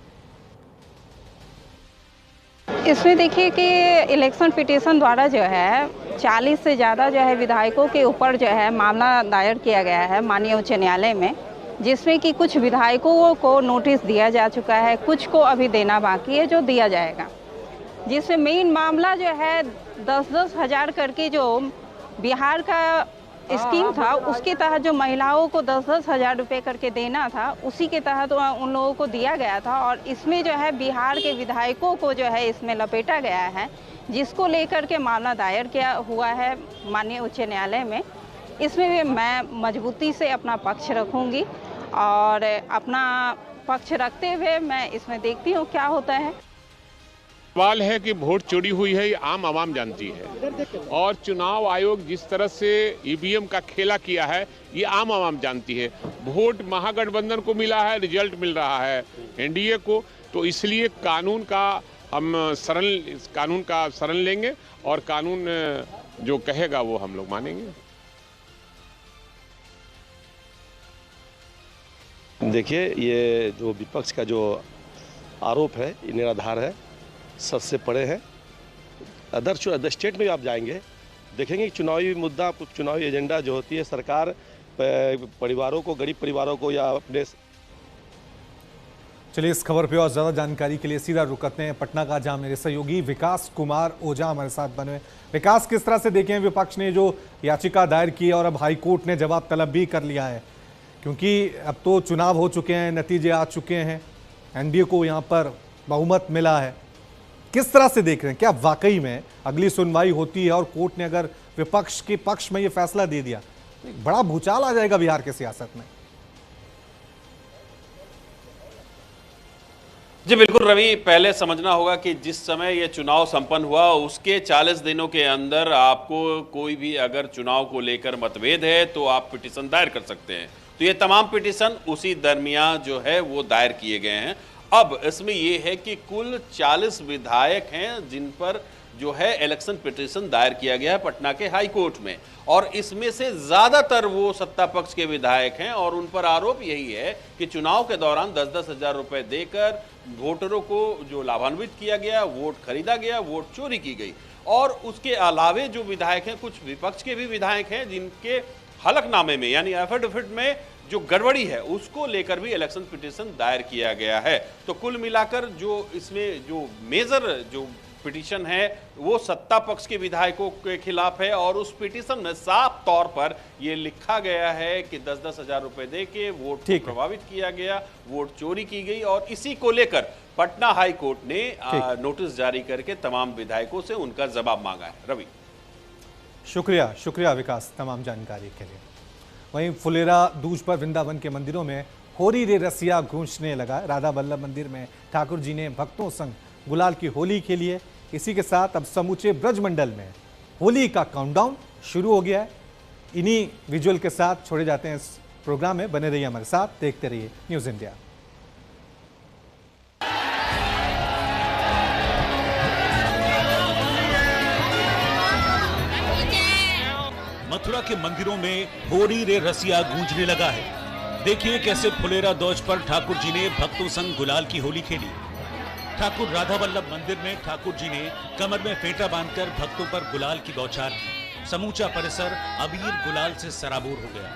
इसमें देखिए कि इलेक्शन पिटीशन द्वारा जो है 40 से ज़्यादा जो है विधायकों के ऊपर जो है मामला दायर किया गया है माननीय उच्च न्यायालय में, जिसमें कि कुछ विधायकों को नोटिस दिया जा चुका है, कुछ को अभी देना बाकी है जो दिया जाएगा। जिसमें मेन मामला जो है 10-10 हज़ार करके जो बिहार का स्कीम था उसके तहत जो महिलाओं को 10-10 हज़ार रुपये करके देना था, उसी के तहत उन लोगों को दिया गया था और इसमें जो है बिहार के विधायकों को जो है इसमें लपेटा गया है, जिसको लेकर के मामला दायर किया हुआ है माननीय उच्च न्यायालय में। इसमें भी मैं मजबूती से अपना पक्ष रखूंगी और अपना पक्ष रखते हुए मैं इसमें देखती हूँ क्या होता है। सवाल है कि वोट चोरी हुई है, ये आम आवाम जानती है और चुनाव आयोग जिस तरह से ईवीएम का खेला किया है ये आम आवाम जानती है। वोट महागठबंधन को मिला है, रिजल्ट मिल रहा है एनडीए को, तो इसलिए कानून का शरण लेंगे और कानून जो कहेगा वो हम लोग मानेंगे। देखिए, ये जो विपक्ष का जो आरोप है ये निराधार है, सच से पड़े हैं। अदर स्टेट में आप जाएंगे देखेंगे कि चुनावी मुद्दा, चुनावी एजेंडा जो होती है सरकार परिवारों को, गरीब परिवारों को या अपने। चलिए इस खबर पे और ज्यादा जानकारी के लिए सीधा रुक करते हैं पटना का, जहां मेरे सहयोगी विकास कुमार ओझा हमारे साथ बने। विकास, किस तरह से देखें विपक्ष ने जो याचिका दायर की और अब हाईकोर्ट ने जवाब तलब भी कर लिया है, क्योंकि अब तो चुनाव हो चुके हैं, नतीजे आ चुके हैं, एनडीए को यहाँ पर बहुमत मिला है। किस तरह से देख रहे हैं, क्या वाकई में अगली सुनवाई होती है और कोर्ट ने अगर विपक्ष के पक्ष में ये फैसला दे दिया तो एक बड़ा भूचाल आ जाएगा बिहार के सियासत में? जी बिल्कुल रवि, पहले समझना होगा कि जिस समय ये चुनाव संपन्न हुआ उसके 40 दिनों के अंदर आपको कोई भी अगर चुनाव को लेकर मतभेद है तो आप पिटीशन दायर कर सकते हैं। तो ये तमाम पिटीशन उसी दरमियान जो है वो दायर किए गए हैं। अब इसमें यह है कि कुल 40 विधायक हैं जिन पर जो है इलेक्शन पिटीशन दायर किया गया है पटना के हाई कोर्ट में, और इसमें से ज्यादातर वो सत्ता पक्ष के विधायक हैं और उन पर आरोप यही है कि चुनाव के दौरान 10-10 हजार रुपए देकर वोटरों को जो लाभान्वित किया गया, वोट खरीदा गया, वोट चोरी की गई। और उसके अलावे जो विधायक हैं, कुछ विपक्ष के भी विधायक हैं जिनके हलफनामे में यानी एफिडेविट में जो गड़बड़ी है उसको लेकर भी इलेक्शन पिटीशन दायर किया गया है। तो कुल मिलाकर जो इसमें जो मेजर जो पिटीशन है वो सत्ता पक्ष के विधायकों के खिलाफ है और उस पिटीशन में साफ तौर पर ये लिखा गया है कि 10-10 हजार रुपए देके वोट को प्रभावित किया गया, वोट चोरी की गई, और इसी को लेकर पटना हाई कोर्ट ने नोटिस जारी करके तमाम विधायकों से उनका जवाब मांगा है। रवि, शुक्रिया विकास तमाम जानकारी के लिए। वहीं फुलेरा दूज पर वृंदावन के मंदिरों में होरी रे रसिया गूंजने लगा। राधा वल्लभ मंदिर में ठाकुर जी ने भक्तों संग गुलाल की होली खेली है। इसी के साथ अब समूचे ब्रजमंडल में होली का काउंटडाउन शुरू हो गया है। इन्हीं विजुअल के साथ छोड़े जाते हैं इस प्रोग्राम में। बने रहिए हमारे साथ, देखते रहिए न्यूज़ इंडिया। मथुरा के मंदिरों में होरी रे रसिया गूंजने लगा है। देखिए कैसे फुलेरा दूज पर ठाकुर जी ने भक्तों संग गुलाल की होली खेली। ठाकुर राधा वल्लभ मंदिर में ठाकुर जी ने कमर में फेंटा बांधकर भक्तों पर गुलाल की बौछार की। समूचा परिसर अबीर गुलाल से सराबोर हो गया।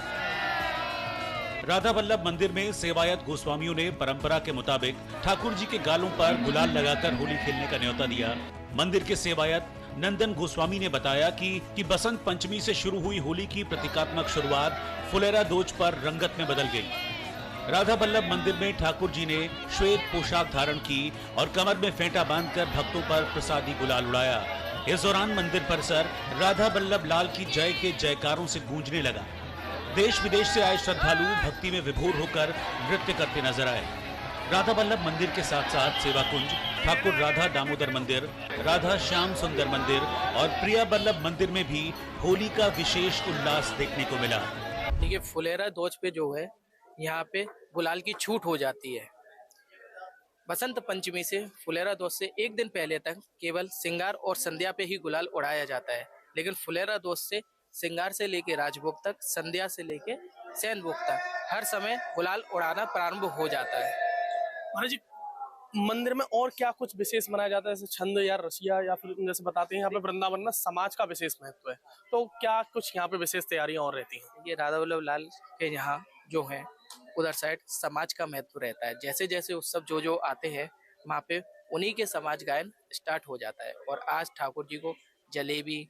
राधा वल्लभ मंदिर में सेवायत गोस्वामियों ने परंपरा के मुताबिक ठाकुर जी के गालों पर गुलाल लगाकर होली खेलने का न्योता दिया। मंदिर के सेवायत नंदन गोस्वामी ने बताया कि बसंत पंचमी से शुरू हुई होली की प्रतीकात्मक शुरुआत फुलेरा दूज पर रंगत में बदल गई। राधा बल्लभ मंदिर में ठाकुर जी ने श्वेत पोशाक धारण की और कमर में फेंटा बांधकर भक्तों पर प्रसादी गुलाल उड़ाया। इस दौरान मंदिर परिसर राधा बल्लभ लाल की जय के जयकारों से गूंजने लगा। देश विदेश से आए श्रद्धालु भक्ति में विभोर होकर नृत्य करते नजर आए। राधा बल्लभ मंदिर के साथ साथ सेवा कुंज, ठाकुर राधा दामोदर मंदिर, राधा श्याम सुंदर मंदिर और प्रिया बल्लभ मंदिर में भी होली का विशेष उल्लास देखने को मिला। देखिए, फुलेरा दोज पे जो है यहाँ पे गुलाल की छूट हो जाती है। बसंत पंचमी से फुलेरा दोज से एक दिन पहले तक केवल श्रृंगार और संध्या पे ही गुलाल उड़ाया जाता है, लेकिन फुलेरा दोज से श्रृंगार से लेके राजभोग तक, संध्या से लेके शयन भोग तक हर समय गुलाल उड़ाना प्रारंभ हो जाता है। महाराज जी, मंदिर में और क्या कुछ विशेष मनाया जाता है, जैसे छंद या रसिया, या फिर जैसे बताते हैं यहाँ पे वृंदावन में समाज का विशेष महत्व है, तो क्या कुछ यहाँ पे विशेष तैयारियां और रहती हैं? ये राधा बल्लभ लाल के यहाँ जो है उधर साइड समाज का महत्व रहता है। जैसे जैसे उत्सव जो आते हैं वहाँ पे उन्हीं के समाज गायन स्टार्ट हो जाता है और आज ठाकुर जी को जलेबी,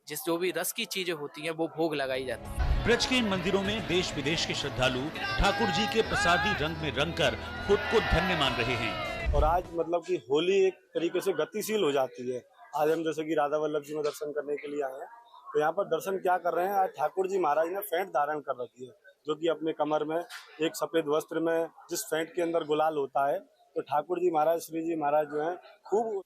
जो भी रस की चीजें होती हैं वो भोग लगाई जाती है। ब्रज के इन मंदिरों में देश विदेश के श्रद्धालु ठाकुर जी के प्रसादी रंग में रंगकर खुद को धन्य मान रहे हैं। और आज मतलब कि होली एक तरीके से गतिशील हो जाती है। आज हम जैसे कि राधा बल्लभ जी में दर्शन करने के लिए आए हैं, तो यहाँ पर दर्शन क्या कर रहे हैं, आज ठाकुर जी महाराज ने फेंट धारण कर रखी है, जो कि अपने कमर में एक सफेद वस्त्र में जिस फेंट के अंदर गुलाल होता है, तो ठाकुर जी महाराज, श्री जी महाराज जो है खूब